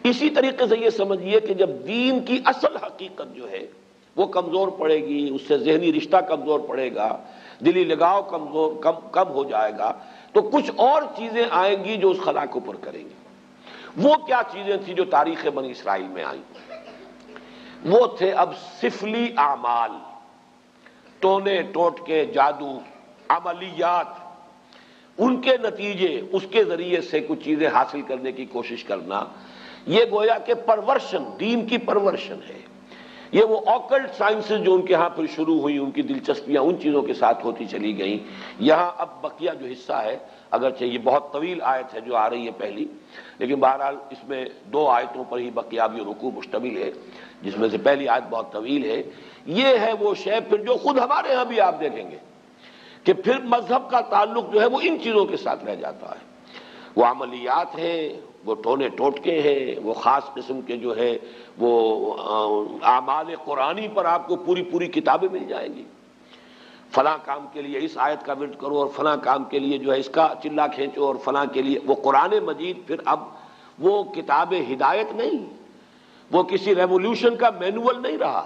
اسی طریقے سے یہ سمجھیے کہ جب دین کی اصل حقیقت جو ہے وہ کمزور پڑے گی، اس سے ذہنی رشتہ کمزور پڑے گا، دلی لگاؤ کم ہو جائے گا، تو کچھ اور چیزیں آئیں گی جو اس خلا کو پر کریں گی۔ وہ کیا چیزیں تھیں جو تاریخ بنی اسرائیل میں آئیں؟ وہ تھے اب سفلی اعمال، ٹونے ٹوٹکے، جادو، عملیات، ان کے نتیجے، اس کے ذریعے سے کچھ چیزیں حاصل کرنے کی کوشش کرنا۔ یہ گویا کہ پرورشن، دین کی پرورشن ہے۔ یہ وہ آکلٹ سائنسز جو ان کے ہاں پھر شروع ہوئی، ان کی دلچسپیاں ان چیزوں کے ساتھ ہوتی چلی گئیں۔ یہاں اب بقیہ جو حصہ ہے، اگرچہ یہ بہت طویل آیت ہے جو آ رہی ہے پہلی، لیکن بہرحال اس میں 2 آیتوں پر ہی بقیہ بھی رکوع مشتمل ہے، جس میں سے پہلی آیت بہت طویل ہے۔ یہ ہے وہ شے پھر جو خود ہمارے ہاں بھی آپ دیکھیں گے کہ پھر مذہب کا تعلق جو ہے وہ ان چیزوں کے ساتھ رہ جاتا ہے۔ وہ عملیات ہیں، وہ ٹونے ٹوٹکے ہیں، وہ خاص قسم کے جو ہے وہ اعمال قرآنی پر آپ کو پوری پوری کتابیں مل جائیں گی۔ فلاں کام کے لیے اس آیت کا ورد کرو، اور فلاں کام کے لیے جو ہے اس کا چلا کھینچو، اور فلاں کے لیے وہ قرآن مجید پھر اب وہ کتاب ہدایت نہیں، وہ کسی ریولوشن کا مینول نہیں رہا۔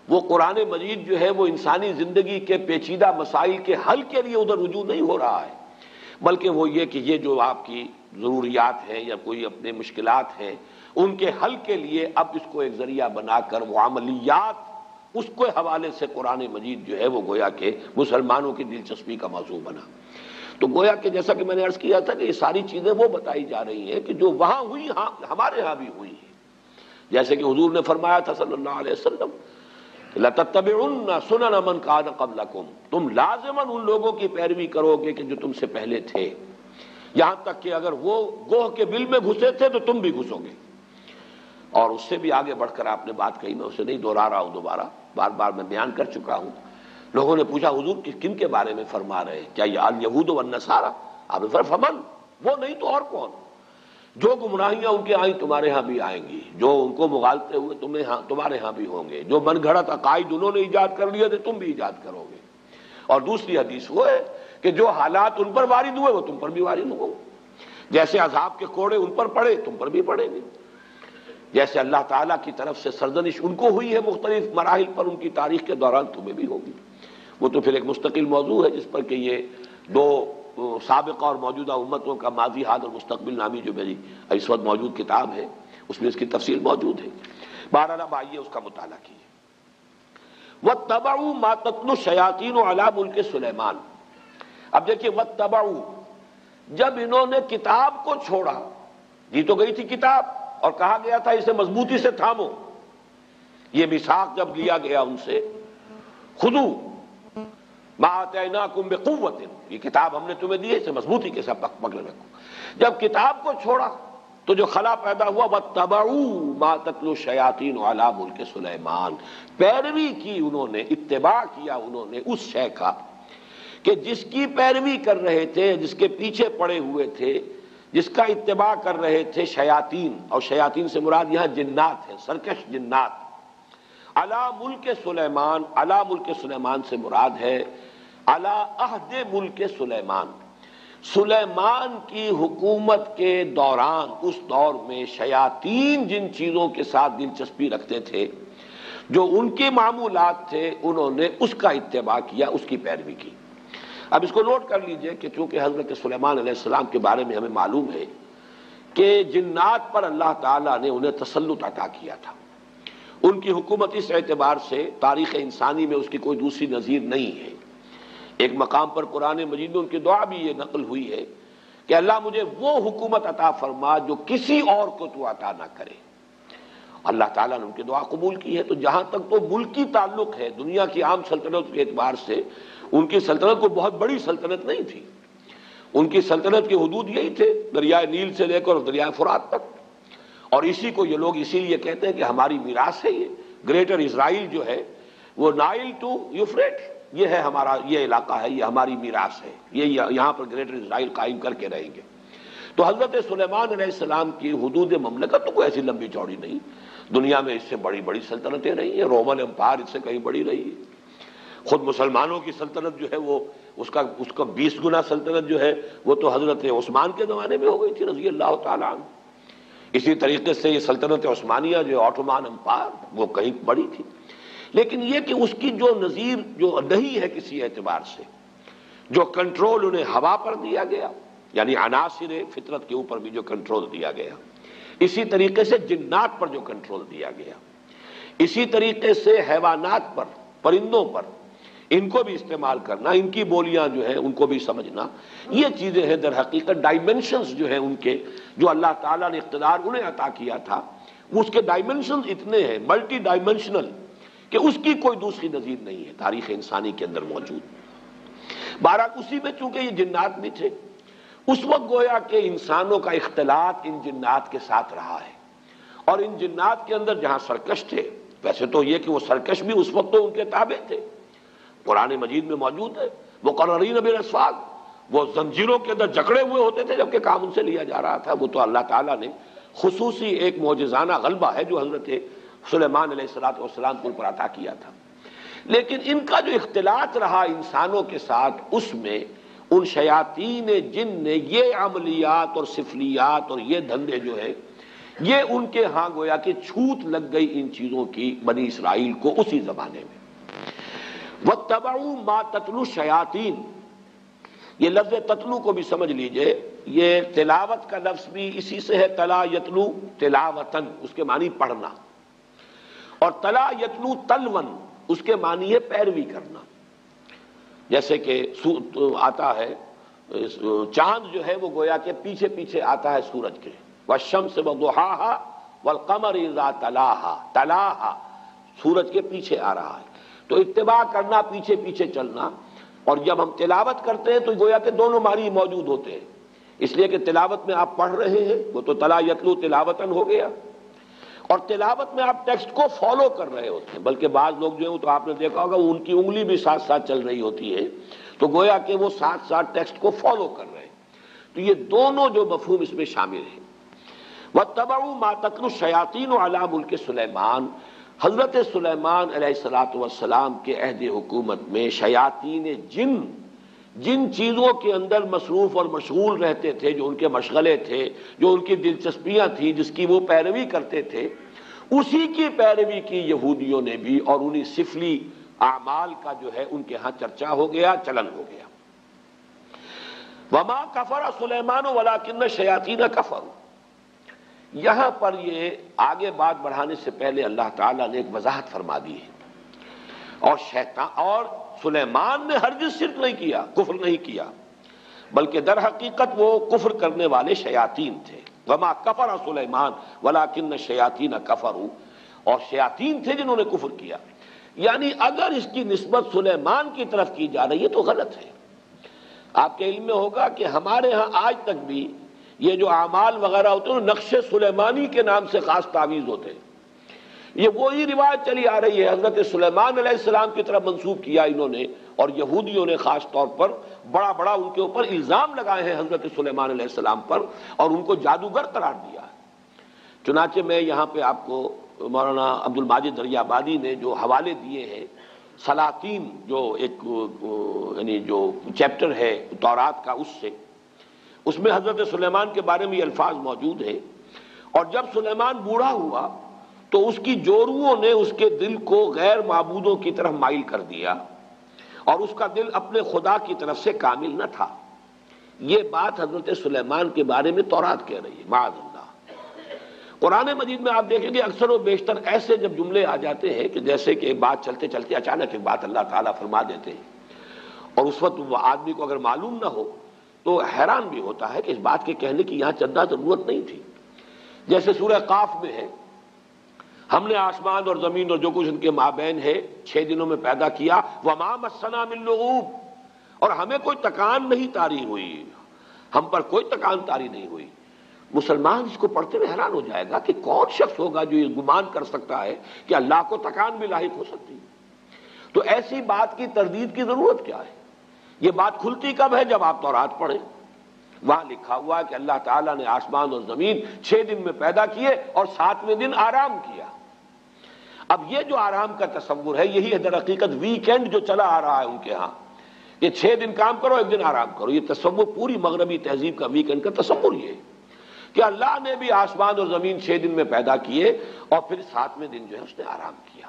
وہ قرآن مجید جو ہے وہ انسانی زندگی کے پیچیدہ مسائل کے حل کے لیے ادھر رجوع نہیں ہو رہا ہے، بلکہ وہ یہ کہ یہ جو آپ کی ضروریات ہیں یا کوئی اپنے مشکلات ہیں، ان کے حل کے لیے اب اس کو ایک ذریعہ بنا کر وہ عملیات، اس کے حوالے سے قرآن مجید جو ہے وہ گویا کہ مسلمانوں کی دلچسپی کا موضوع بنا۔ تو گویا کہ جیسا کہ میں نے عرض کیا تھا کہ یہ ساری چیزیں وہ بتائی جا رہی ہیں کہ جو وہاں ہوئی ہمارے ہاں بھی ہوئی ہیں۔ جیسے کہ حضور نے فرمایا تھا صلی اللہ علیہ وسلم، لَتَتَّبِعُنَّ سُنَنَ مَنْ كَانَ قَبْلَكُمْ، تم لازماً ان لوگوں کی پیروی کرو گے کہ جو تم سے پہلے تھے، یہاں تک کہ اگر وہ گوہ کے بل میں گھسے تھے تو تم بھی گھسو گے۔ اور اس سے بھی آگے بڑھ کر آپ نے بات کہی، میں اسے نہیں دہرا رہا ہوں، دوبارہ بار بار میں بیان کر چکا ہوں۔ لوگوں نے پوچھا حضور کن کے بارے میں فرما رہے ہیں؟ کیا یہ الیہود والنصارى؟ آپ نے فرمایا فمن، وہ نہیں تو اور کون؟ جو گمراہیاں ان کے آئیں تمہارے ہاں بھی آئیں گی، جو ان کو مغالطے ہوئے تمہارے ہاں بھی ہوں گے، جو من گھڑت عقائد انہوں نے ایجاد کر لیے تھے تم بھی ایجاد کرو گے۔ اور دوسری حدیث وہ ہے کہ جو حالات ان پر وارد ہوئے وہ تم پر بھی وارد ہوں، جیسے عذاب کے کوڑے ان پر پڑے تم پر بھی پڑیں گے، جیسے اللہ تعالیٰ کی طرف سے سرزنش ان کو ہوئی ہے مختلف مراحل پر ان کی تاریخ کے دوران تمہیں بھی ہوگی۔ وہ تو پھر ایک مستقل موضوع ہے جس پر کہ یہ 2 سابقہ اور موجودہ امتوں کا ماضی، حال اور مستقبل نامی جو میری اس وقت موجود کتاب ہے اس میں اس کی تفصیل موجود ہے۔ بہرحال اب آئیے اس کا مطالعہ کیجیے۔ وَاتَّبَعُوا مَا تَتْلُو الشَّيَاطِينُ عَلَىٰ مُلْكِ سُلَيْمَانَ۔ اب دیکھیے وَاتَّبَعُوا، جب انہوں نے کتاب کو چھوڑا، دی تو گئی تھی کتاب اور کہا گیا تھا اسے مضبوطی سے تھامو، یہ میثاق جب لیا گیا ان سے، خذوا ما آتیناکم بقوۃ، یہ کتاب ہم نے تمہیں دی ہے اسے مضبوطی کے ساتھ پکڑ رکھو۔ جب کتاب کو چھوڑا تو جو خلا پیدا ہوا، وَاتَّبَعُوا مَا تَتْلُو الشَّيَاطِينُ عَلَىٰ مُلْكِ سُلَيْمَانَ، پیروی کی انہوں نے، اتباع کیا انہوں نے اس شے کا کہ جس کی پیروی کر رہے تھے، جس کے پیچھے پڑے ہوئے تھے، جس کا اتباع کر رہے تھے شیاطین، اور شیاطین سے مراد یہاں جنات ہیں، سرکش جنات۔ علی ملک سلیمان، علی ملک سلیمان سے مراد ہے علی عہد ملک سلیمان، سلیمان کی حکومت کے دوران، اس دور میں شیاطین جن چیزوں کے ساتھ دلچسپی رکھتے تھے، جو ان کے معمولات تھے، انہوں نے اس کا اتباع کیا، اس کی پیروی کی۔ اب اس کو نوٹ کر لیجئے کہ چونکہ حضرت سلیمان علیہ السلام کے بارے میں ہمیں معلوم ہے کہ جنات پر اللہ تعالیٰ نے انہیں تسلط عطا کیا تھا، ان کی حکومت اس اعتبار سے تاریخ انسانی میں اس کی کوئی دوسری نظیر نہیں ہے۔ ایک مقام پر قرآن مجید میں ان کی دعا بھی یہ نقل ہوئی ہے کہ اللہ مجھے وہ حکومت عطا فرما جو کسی اور کو تو عطا نہ کرے۔ اللہ تعالیٰ نے ان کی دعا قبول کی ہے۔ تو جہاں تک تو ملکی تعلق ہے، دنیا کی عام سلطنت کے اعتبار سے ان کی سلطنت کوئی بہت بڑی سلطنت نہیں تھی، ان کی سلطنت کی حدود یہی تھے، دریائے نیل سے لے کر دریائے فرات تک، اور اسی کو یہ لوگ اسی لیے کہتے ہیں کہ ہماری میراث ہے یہ گریٹر اسرائیل جو ہے، وہ نائل ٹو یوفریٹ، یہ ہے ہمارا، یہ علاقہ ہے، یہ ہماری میراث ہے، یہ یہاں پر گریٹر اسرائیل قائم کر کے رہیں گے۔ تو حضرت سلیمان علیہ السلام کی حدود مملکت تو کوئی ایسی لمبی چوڑی نہیں، دنیا میں اس سے بڑی بڑی سلطنتیں رہی ہیں، رومن امپائر اس سے کہیں بڑی رہی ہے، خود مسلمانوں کی سلطنت جو ہے وہ اس کا 20 گنا سلطنت جو ہے وہ تو حضرت عثمان کے زمانے میں ہو گئی تھی رضی اللہ تعالیٰ عنہ۔ اسی طریقے سے یہ سلطنت عثمانیہ جو آٹومان امپائر وہ کہیں بڑی تھی، لیکن یہ کہ اس کی جو نظیر جو نہیں ہے کسی اعتبار سے، جو کنٹرول انہیں ہوا پر دیا گیا، یعنی عناصر فطرت کے اوپر بھی جو کنٹرول دیا گیا، اسی طریقے سے جنات پر جو کنٹرول دیا گیا، اسی طریقے سے حیوانات پر، پرندوں پر، ان کو بھی استعمال کرنا، ان کی بولیاں جو ہیں ان کو بھی سمجھنا، یہ چیزیں ہیں در حقیقت ڈائمنشنز جو ہیں ان کے، جو اللہ تعالیٰ نے اقتدار انہیں عطا کیا تھا، اس کے ڈائمنشنز اتنے ہیں ملٹی ڈائمنشنل کہ اس کی کوئی دوسری نظیر نہیں ہے تاریخ انسانی کے اندر موجود۔ بہرحال اسی میں چونکہ یہ جنات بھی تھے، اس وقت گویا کہ انسانوں کا اختلاط ان جنات کے ساتھ رہا ہے، اور ان جنات کے اندر جہاں سرکش تھے، ویسے تو یہ کہ وہ سرکش بھی اس وقت تو ان کے تابع تھے، قرآن مجید میں موجود ہے، مقررین بالاسفاد، وہ زنجیروں کے اندر جکڑے ہوئے ہوتے تھے جبکہ کام ان سے لیا جا رہا تھا۔ وہ تو اللہ تعالیٰ نے خصوصی ایک معجزانہ غلبہ ہے جو حضرت سلیمان علیہ السلام کو پر عطا کیا تھا، لیکن ان کا جو اختلاط رہا انسانوں کے ساتھ، اس میں ان شیاطین جن نے یہ عملیات اور سفلیات اور یہ دھندے جو ہے، یہ ان کے ہاں گویا کہ چھوت لگ گئی ان چیزوں کی بنی اسرائیل کو اسی زمانے میں۔ وَاتَّبَعُوا مَا تَتْلُو الشَّيَاطِينُ، یہ لفظ تتلو کو بھی سمجھ لیجئے، یہ تلاوت کا لفظ بھی اسی سے ہے، تلا یتلو تلاوتن، اس کے معنی پڑھنا، اور تلا یتلو تلون اس کے معنی ہے پیروی کرنا، جیسے کہ آتا ہے چاند جو ہے وہ گویا کہ پیچھے پیچھے آتا ہے سورج کے، والشمس وضحاها والقمر اذا تلاها، تلاها سورج کے پیچھے آ رہا ہے، تو اتباع کرنا، پیچھے پیچھے چلنا۔ اور جب ہم تلاوت کرتے ہیں تو گویا کہ دونوں معنی موجود ہوتے ہیں، اس لیے کہ تلاوت میں آپ پڑھ رہے ہیں، وہ تو تلا یتلو تلاوتن ہو گیا، اور تلاوت میں آپ ٹیکسٹ کو فالو کر رہے ہوتے ہیں، بلکہ بعض لوگ جو ہیں تو آپ نے دیکھا ہوگا ان کی انگلی بھی ساتھ ساتھ چل رہی ہوتی ہے، تو گویا کہ وہ ساتھ ساتھ ٹیکسٹ کو فالو کر رہے ہیں، تو یہ دونوں جو مفہوم اس میں شامل ہیں۔ وَاتَّبَعُوا مَا تَتْلُو الشَّيَاطِينُ عَلَىٰ مُلْكِ سلیمان، حضرت سلیمان علیہ السلام کے عہد حکومت میں شیاطین جن چیزوں کے اندر مصروف اور مشغول رہتے تھے، جو ان کے مشغلے تھے، جو ان کی دلچسپیاں تھیں، جس کی وہ پیروی کرتے تھے، اسی کی پیروی کی یہودیوں نے بھی، اور انہی سفلی اعمال کا جو ہے ان کے ہاں چرچا ہو گیا، چلن ہو گیا۔ وَمَا كَفَرَ سُلَيْمَانُ وَلَٰكِنَّ الشَّيَاطِينَ كَفَرُوا، یہاں پر یہ آگے بات بڑھانے سے پہلے اللہ تعالیٰ نے ایک وضاحت فرما دی ہے، اور سلیمان نے ہرگز شرک نہیں کیا، کفر نہیں کیا، بلکہ در حقیقت وہ کفر کرنے والے شیاطین تھے۔ وما کفر سلیمان ولکن الشیاطین کفروا، اور شیاطین تھے جنہوں نے کفر کیا، یعنی اگر اس کی نسبت سلیمان کی طرف کی جا رہی ہے تو غلط ہے۔ آپ کے علم میں ہوگا کہ ہمارے ہاں آج تک بھی یہ جو اعمال وغیرہ ہوتے ہیں نقش سلیمانی کے نام سے خاص تعویذ ہوتے ہیں، یہ وہی روایت چلی آ رہی ہے، حضرت سلیمان علیہ السلام کی طرف منسوب کیا انہوں نے، اور یہودیوں نے خاص طور پر بڑا ان کے اوپر الزام لگائے ہیں حضرت سلیمان علیہ السلام پر، اور ان کو جادوگر قرار دیا ہے۔ چنانچہ میں یہاں پہ آپ کو مولانا عبد الماجد دریابادی نے جو حوالے دیے ہیں، سلاطین جو ایک یعنی جو چیپٹر ہے تورات کا، اس میں حضرت سلیمان کے بارے میں یہ الفاظ موجود ہیں، اور جب سلیمان بوڑھا ہوا تو اس کی جوروؤں نے اس کے دل کو غیر معبودوں کی طرف مائل کر دیا، اور اس کا دل اپنے خدا کی طرف سے کامل نہ تھا۔ یہ بات حضرت سلیمان کے بارے میں تورات کہہ رہی ہے، معاذ اللہ۔ قرآن مجید میں آپ دیکھیں گے اکثر و بیشتر ایسے جب جملے آ جاتے ہیں کہ جیسے کہ ایک بات چلتے چلتے اچانک ایک بات اللہ تعالیٰ فرما دیتے ہیں، اور اس وقت وہ آدمی کو اگر معلوم نہ ہو تو حیران بھی ہوتا ہے کہ اس بات کے کہنے کی یہاں چندہ ضرورت نہیں تھی۔ جیسے سورہ قاف میں ہے، ہم نے آسمان اور زمین اور جو کچھ ان کے مابین ہے 6 دنوں میں پیدا کیا، وَمَا مَسَّنَا مِن لُغُوبٍ، اور ہمیں کوئی تکان نہیں طاری ہوئی، ہم پر کوئی تکان طاری نہیں ہوئی۔ مسلمان اس کو پڑھتے ہوئے حیران ہو جائے گا کہ کون شخص ہوگا جو یہ گمان کر سکتا ہے کہ اللہ کو تکان بھی لاحق ہو سکتی ہے۔ تو ایسی بات کی تردید کی ضرورت کیا ہے؟ یہ بات کھلتی کب ہے؟ جب آپ تورات پڑھیں، وہاں لکھا ہوا ہے کہ اللہ تعالیٰ نے آسمان اور زمین 6 دن میں پیدا کیے اور 7ویں دن آرام کیا۔ اب یہ جو آرام کا تصور ہے، یہی ہے در حقیقت ویکینڈ جو چلا آ رہا ہے ان کے ہاں، یہ 6 دن کام کرو 1 دن آرام کرو، یہ تصور پوری مغربی تہذیب کا ویکینڈ کا تصور یہ ہے کہ اللہ نے بھی آسمان اور زمین 6 دن میں پیدا کیے اور پھر 7ویں دن جو ہے اس نے آرام کیا،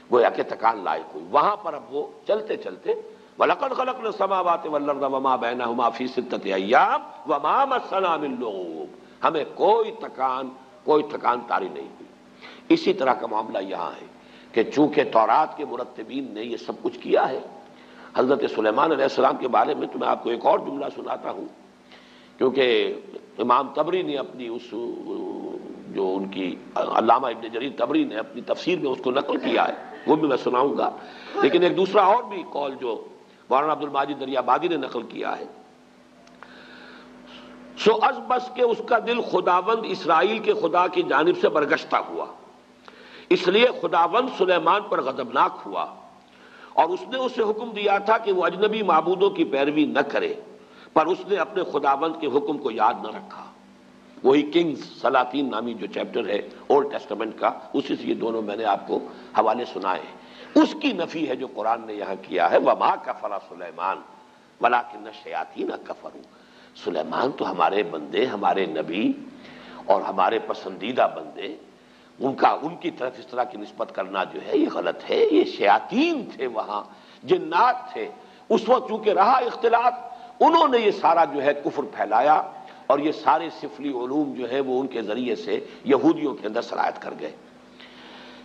گویا کہ تکان لائق ہوئی۔ وہاں پر اب وہ چلتے چلتے وَلَقَدْ خَلَقْنَا السَّمَاوَاتِ وَالْأَرْضَ وَمَا بَيْنَهُمَا فِي سِتَّةِ أَيَّامٍ وَمَا مَسَّنَا مِن لُغُوبٍ، ہمیں کوئی تھکان طاری نہیں ہوئی۔ اسی طرح کا معاملہ یہاں ہے کہ چونکہ تورات کے مرتبین نے یہ سب کچھ کیا ہے، حضرت سلیمان علیہ السلام کے بارے میں تو میں آپ کو ایک اور جملہ سناتا ہوں، کیونکہ امام طبری نے اپنی اس جو ان کی علامہ ابن جریر طبری نے اپنی تفسیر میں اس کو نقل کیا ہے، وہ بھی میں سناؤں گا، لیکن ایک دوسرا اور بھی قول جو مولانا عبد الماجد دریابادی نے نقل کیا ہے، سو از بس کہ اس کا دل خداوند اسرائیل کے خدا کی جانب سے برگشتہ ہوا، اس لیے خداوند سلیمان پر غضبناک ہوا، اور اس نے اسے حکم دیا تھا کہ وہ اجنبی معبودوں کی پیروی نہ کرے، پر اس نے اپنے خداوند کے حکم کو یاد نہ رکھا۔ وہی کنگز سلاطین نامی جو چیپٹر ہے اولڈ ٹیسٹمنٹ کا، اسی سے یہ دونوں میں نے آپ کو حوالے سنائے ہیں، اس کی نفی ہے جو قرآن نے یہاں کیا ہے، وَمَا كَفَرَ سُلَيْمَانُ وَلَٰكِنَّ الشَّيَاطِينَ كَفَرُوا۔ سلیمان تو ہمارے بندے، ہمارے نبی اور ہمارے پسندیدہ بندے، ان کی طرف اس طرح کی نسبت کرنا جو ہے یہ غلط ہے، یہ شیاطین تھے، وہاں جنات تھے۔ اس وقت چونکہ رہا اختلاط، انہوں نے یہ سارا جو ہے کفر پھیلایا، اور یہ سارے سفلی علوم جو ہے وہ ان کے ذریعے سے یہودیوں کے اندر سرایت کر گئے۔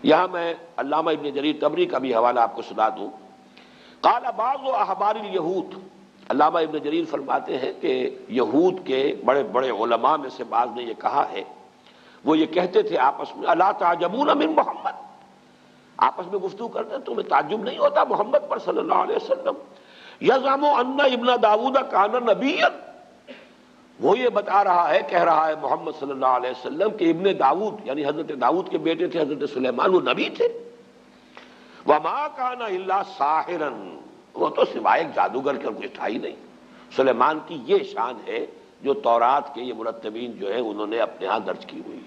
یہاں میں علامہ ابن جریر طبری کا بھی حوالہ آپ کو سنا دوں۔ قال بعض احبار الیہود، علامہ ابن جریر فرماتے ہیں کہ یہود کے بڑے بڑے علماء میں سے بعض نے یہ کہا ہے، وہ یہ کہتے تھے آپس میں، الا تعجبون من محمد، آپس میں گفتگو کرتے ہیں، تمہیں تعجب نہیں ہوتا محمد پر صلی اللہ علیہ وسلم، یزعم ان ابن داؤد کان نبیا، وہ یہ بتا رہا ہے، کہہ رہا ہے محمد صلی اللہ علیہ وسلم کہ ابن داؤد یعنی حضرت داؤد کے بیٹے تھے حضرت سلیمان، وہ نبی تھے۔ وما کان الا ساحرا، وہ تو سوائے ایک جادوگر کے کچھ تھا ہی نہیں۔ سلیمان کی یہ شان ہے جو تورات کے یہ مرتبین جو ہے انہوں نے اپنے ہاں درج کی ہوئی،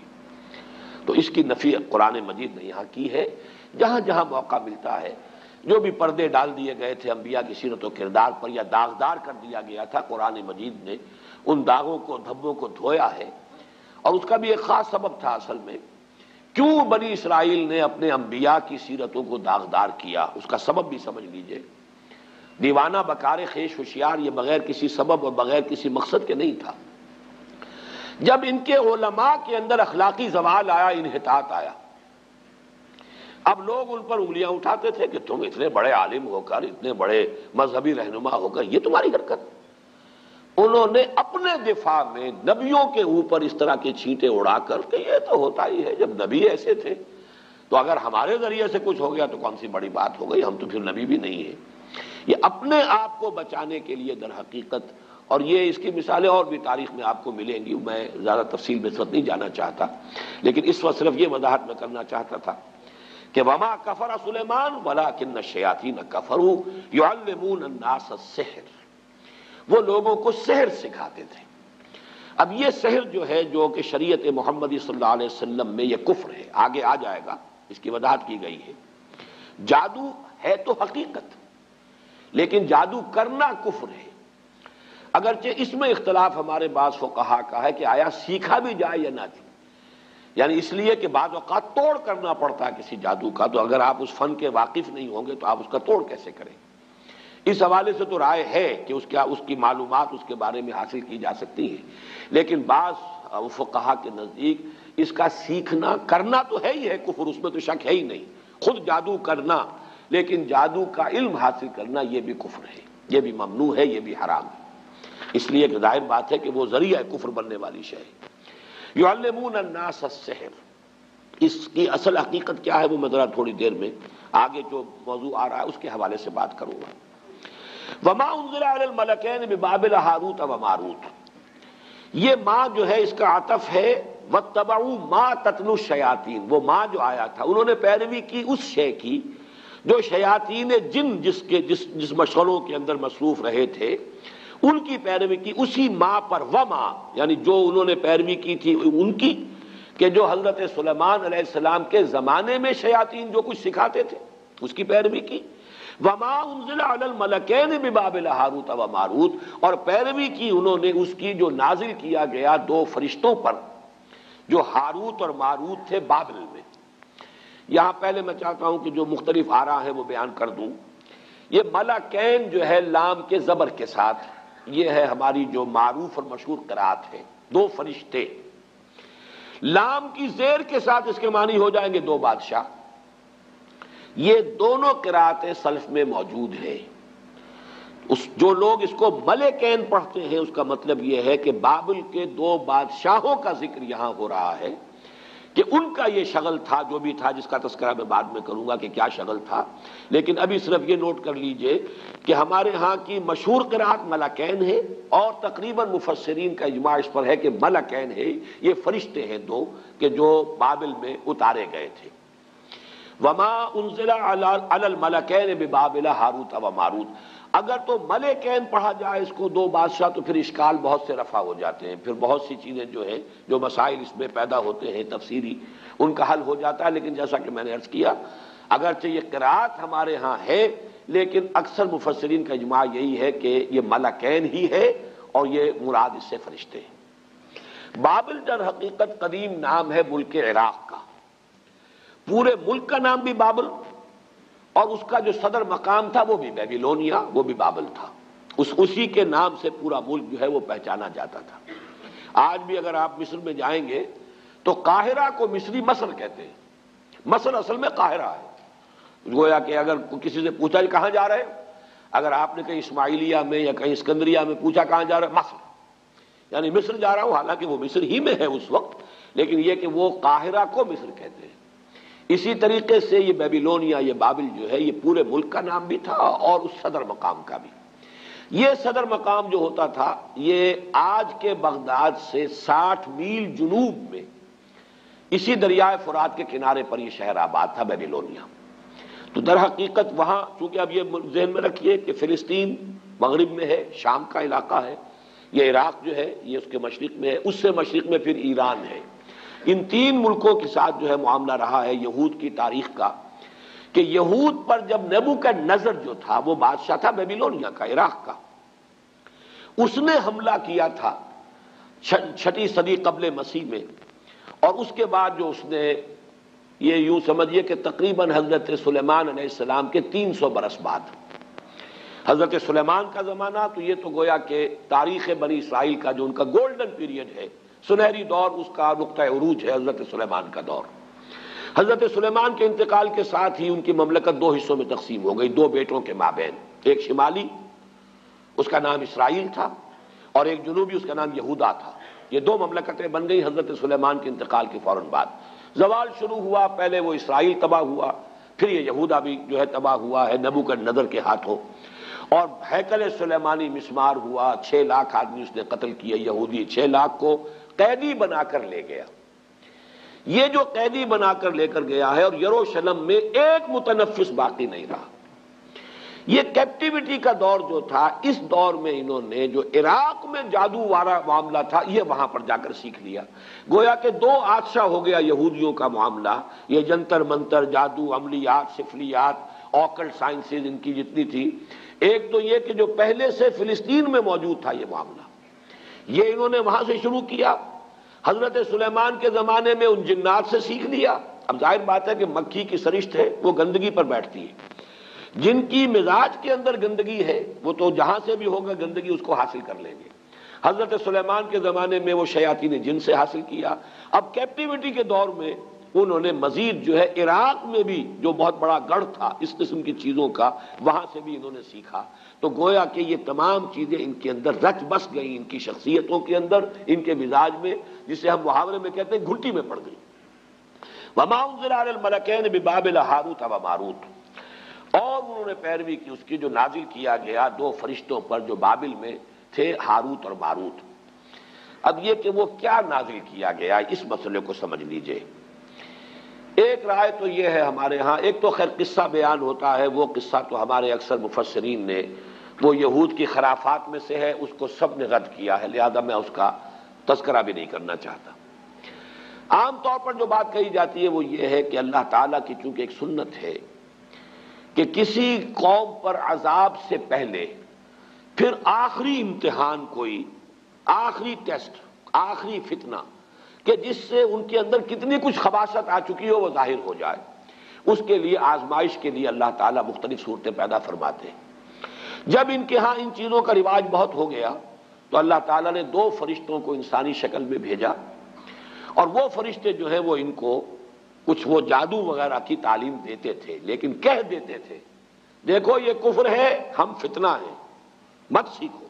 تو اس کی نفی قرآن مجید نے یہاں کی ہے۔ جہاں جہاں موقع ملتا ہے، جو بھی پردے ڈال دیے گئے تھے انبیاء کی سیرت و کردار پر، یا داغدار کر دیا گیا تھا، قرآن مجید نے ان داغوں کو، دھبوں کو دھویا ہے، اور اس کا بھی ایک خاص سبب تھا اصل میں، کیوں بنی اسرائیل نے اپنے انبیاء کی سیرتوں کو داغدار کیا، اس کا سبب بھی سمجھ لیجئے۔ دیوانہ بکار خیش ہوشیار یہ بغیر کسی سبب اور بغیر کسی مقصد کے نہیں تھا۔ جب ان کے علماء کے اندر اخلاقی زوال آیا، انحطاط آیا، اب لوگ ان پر انگلیاں اٹھاتے تھے کہ تم اتنے بڑے عالم ہو کر، اتنے بڑے مذہبی رہنما ہو کر، یہ تمہاری حرکت۔ انہوں نے اپنے دفاع میں نبیوں کے اوپر اس طرح کے چھینٹے اڑا کر کہ یہ تو ہوتا ہی ہے، جب نبی ایسے تھے تو اگر ہمارے ذریعے سے کچھ ہو گیا تو کون سی بڑی بات ہو گئی، ہم تو پھر نبی بھی نہیں ہیں۔ یہ اپنے آپ کو بچانے کے لیے در حقیقت، اور یہ اس کی مثالیں اور بھی تاریخ میں آپ کو ملیں گی، میں زیادہ تفصیل میں اس وقت نہیں جانا چاہتا، لیکن اس وقت صرف یہ وضاحت میں کرنا چاہتا تھا کہ وما کفر سلیمان ولکن الشیاطین کفروا یعلمون الناس السحر، وہ لوگوں کو سحر سکھاتے تھے۔ اب یہ سحر جو ہے، جو کہ شریعت محمدی صلی اللہ علیہ وسلم میں یہ کفر ہے، آگے آ جائے گا، اس کی وضاحت کی گئی ہے۔ جادو ہے تو حقیقت، لیکن جادو کرنا کفر ہے، اگرچہ اس میں اختلاف ہمارے بعض فقہا کا ہے کہ آیا سیکھا بھی جائے یا نہ جائے، یعنی اس لیے کہ بعض اوقات توڑ کرنا پڑتا ہے کسی جادو کا، تو اگر آپ اس فن کے واقف نہیں ہوں گے تو آپ اس کا توڑ کیسے کریں؟ اس حوالے سے تو رائے ہے کہ اس کی معلومات اس کے بارے میں حاصل کی جا سکتی ہیں، لیکن بعض فقہا کے نزدیک اس کا سیکھنا کرنا تو ہے ہی ہے کفر، اس میں تو شک ہے ہی نہیں، خود جادو کرنا، لیکن جادو کا علم حاصل کرنا یہ بھی کفر ہے، یہ بھی ممنوع ہے، یہ بھی حرام ہے، اس لیے کہ ظاہر بات ہے کہ وہ ذریعہ کفر بننے والی شے ہے۔ یعلمون الناس السحر، اس کی اصل حقیقت کیا ہے وہ میں ذرا تھوڑی دیر میں آگے جو موضوع آ رہا ہے اس کے حوالے سے بات کروں گا۔ وما انزل علی الملکین ببابل ہاروت و ماروت، یہ ماں جو ہے اس کا عطف ہے واتبعوا ما تتلو الشیاطین، وہ ماں جو آیا تھا انہوں نے پیروی کی اس شے کی جو شیاطین جن جس مشغلوں کے اندر مصروف رہے تھے، ان کی پیروی کی اسی ماں پر، وما یعنی جو انہوں نے پیروی کی تھی ان کی، کہ جو حضرت سلیمان علیہ السلام کے زمانے میں شیاطین جو کچھ سکھاتے تھے اس کی پیروی کی، وما انزل علی الملکین ببابل ہاروت و ماروت، اور پیروی کی انہوں نے اس کی جو نازل کیا گیا دو فرشتوں پر جو ہاروت اور ماروت تھے بابل میں۔ یہاں پہلے میں چاہتا ہوں کہ جو مختلف آراء ہیں وہ بیان کر دوں۔ یہ ملکین جو ہے لام کے زبر کے ساتھ، یہ ہے ہماری جو معروف اور مشہور قرات ہے، دو فرشتے۔ لام کی زیر کے ساتھ اس کے معنی ہو جائیں گے دو بادشاہ۔ یہ دونوں قراتیں سلف میں موجود ہیں۔ جو لوگ اس کو ملکین پڑھتے ہیں اس کا مطلب یہ ہے کہ بابل کے دو بادشاہوں کا ذکر یہاں ہو رہا ہے کہ ان کا یہ شغل تھا جو بھی تھا، جس کا تذکرہ میں بعد میں کروں گا کہ کیا شغل تھا، لیکن ابھی صرف یہ نوٹ کر لیجئے کہ ہمارے ہاں کی مشہور قرات ملکین ہے، اور تقریباً مفسرین کا اجماع اس پر ہے کہ ملکین ہے، یہ فرشتے ہیں دو کہ جو بابل میں اتارے گئے تھے۔ وما انزل علی الملکین ببابل ہاروت و ماروت، اگر تو ملکین پڑھا جائے اس کو دو بادشاہ تو پھر اشکال بہت سے رفع ہو جاتے ہیں، پھر بہت سی چیزیں جو ہیں جو مسائل اس میں پیدا ہوتے ہیں تفسیری، ان کا حل ہو جاتا ہے۔ لیکن جیسا کہ میں نے عرض کیا، اگرچہ یہ قرات ہمارے ہاں ہے لیکن اکثر مفسرین کا اجماع یہی ہے کہ یہ ملکین ہی ہے اور یہ مراد اس سے فرشتے ہیں۔ بابل در حقیقت قدیم نام ہے ملک عراق کا، پورے ملک کا نام بھی بابل، اور اس کا جو صدر مقام تھا وہ بھی بیبیلونیا، وہ بھی بابل تھا۔ اسی کے نام سے پورا ملک جو ہے وہ پہچانا جاتا تھا۔ آج بھی اگر آپ مصر میں جائیں گے تو قاہرہ کو مصری مصر کہتے ہیں، مصر اصل میں قاہرہ ہے۔ گویا کہ اگر کسی سے پوچھا کہاں جا رہے، اگر آپ نے کہیں اسماعیلیہ میں یا کہیں اسکندریہ میں پوچھا کہاں جا رہے، مصر، یعنی مصر جا رہا ہوں، حالانکہ وہ مصر ہی میں ہے اس وقت، لیکن یہ کہ وہ قاہرہ کو مصر کہتے ہیں۔ اسی طریقے سے یہ بیبیلونیا، یہ بابل جو ہے یہ پورے ملک کا نام بھی تھا اور اس صدر مقام کا بھی۔ یہ صدر مقام جو ہوتا تھا یہ آج کے بغداد سے 60 میل جنوب میں اسی دریائے فرات کے کنارے پر یہ شہر آباد تھا بیبیلونیا۔ تو در حقیقت وہاں چونکہ اب یہ ذہن میں رکھیے کہ فلسطین مغرب میں ہے، شام کا علاقہ ہے، یہ عراق جو ہے یہ اس کے مشرق میں ہے، اس سے مشرق میں پھر ایران ہے۔ ان تین ملکوں کے ساتھ جو ہے معاملہ رہا ہے یہود کی تاریخ کا، کہ یہود پر جب نبوکدنضر جو تھا وہ بادشاہ تھا بیبیلونیا کا، عراق کا، اس نے حملہ کیا تھا 6 صدی قبل مسیح میں، اور اس کے بعد جو اس نے یہ یوں سمجھیے کہ تقریباً حضرت سلیمان علیہ السلام کے 300 برس بعد، حضرت سلیمان کا زمانہ تو یہ تو گویا کہ تاریخ بنی اسرائیل کا جو ان کا گولڈن پیریڈ ہے، سنہری دور، اس کا نقطہ عروج ہے حضرت سلیمان کا دور۔ حضرت سلیمان کے انتقال کے ساتھ ہی ان کی مملکت 2 حصوں میں تقسیم ہو گئی، 2 بیٹوں کے مابین، ایک شمالی اس کا نام اسرائیل تھا اور ایک جنوبی اس کا نام یہودا تھا۔ یہ 2 مملکتیں بن گئی حضرت سلیمان کے انتقال کے فوراً بعد۔ زوال شروع ہوا، پہلے وہ اسرائیل تباہ ہوا، پھر یہ یہودا بھی جو ہے تباہ ہوا ہے نبوکدنضر کے ہاتھوں، اور ہیکل سلیمانی مسمار ہوا، 6 لاکھ آدمی اس نے قتل کیے یہودی، 6 لاکھ کو قیدی بنا کر لے گیا۔ یہ جو قیدی بنا کر لے کر گیا ہے، اور یروشلم میں ایک متنفس باقی نہیں رہا۔ یہ کیپٹیوٹی کا دور جو تھا، اس دور میں انہوں نے جو عراق میں جادو والا معاملہ تھا یہ وہاں پر جا کر سیکھ لیا۔ گویا کہ 2 آتشا ہو گیا یہودیوں کا معاملہ، یہ جنتر منتر، جادو، عملیات، سفلیات، آکلٹ سائنسز ان کی جتنی تھی۔ ایک تو یہ کہ جو پہلے سے فلسطین میں موجود تھا یہ معاملہ، یہ انہوں نے وہاں سے شروع کیا، حضرت سلیمان کے زمانے میں ان جنات سے سیکھ لیا۔ اب ظاہر بات ہے کہ مکھی کی سرشت ہے، وہ گندگی پر بیٹھتی ہے، جن کی مزاج کے اندر گندگی ہے وہ تو جہاں سے بھی ہوگا گندگی اس کو حاصل کر لیں گے۔ حضرت سلیمان کے زمانے میں وہ شیاطین جن سے حاصل کیا۔ اب کیپٹیوٹی کے دور میں انہوں نے مزید جو ہے عراق میں بھی جو بہت بڑا گڑھ تھا اس قسم کی چیزوں کا، وہاں سے بھی انہوں نے سیکھا۔ تو گویا کہ یہ تمام چیزیں ان کے اندر رچ بس گئیں، ان کی شخصیتوں کے اندر، ان کے مزاج میں، جسے ہم محاورے میں کہتے ہیں گھٹی میں پڑ گئی۔ وما انزل علی الملکین ببابل ہاروت و ماروت، اور انہوں نے پیروی کی اس کی جو نازل کیا گیا 2 فرشتوں پر جو بابل میں تھے، ہاروت اور ماروت۔ اب یہ کہ وہ کیا نازل کیا گیا اس مسئلے کو سمجھ لیجئے۔ ایک رائے تو یہ ہے ہمارے ہاں، ایک تو خیر قصہ بیان ہوتا ہے، وہ قصہ تو ہمارے اکثر مفسرین نے، وہ یہود کی خرافات میں سے ہے، اس کو سب نے رد کیا ہے، لہذا میں اس کا تذکرہ بھی نہیں کرنا چاہتا۔ عام طور پر جو بات کہی جاتی ہے وہ یہ ہے کہ اللہ تعالیٰ کی چونکہ ایک سنت ہے کہ کسی قوم پر عذاب سے پہلے پھر آخری امتحان، کوئی آخری ٹیسٹ، آخری فتنہ کہ جس سے ان کے اندر کتنی کچھ خباثت آ چکی ہو وہ ظاہر ہو جائے. اس کے لیے آزمائش کے لیے اللہ تعالیٰ مختلف صورتیں پیدا فرماتے ہیں. جب ان کے ہاں ان چیزوں کا رواج بہت ہو گیا تو اللہ تعالیٰ نے 2 فرشتوں کو انسانی شکل میں بھیجا، اور وہ فرشتے جو ہیں وہ ان کو کچھ وہ جادو وغیرہ کی تعلیم دیتے تھے، لیکن کہہ دیتے تھے دیکھو یہ کفر ہے، ہم فتنہ ہیں، مت سیکھو.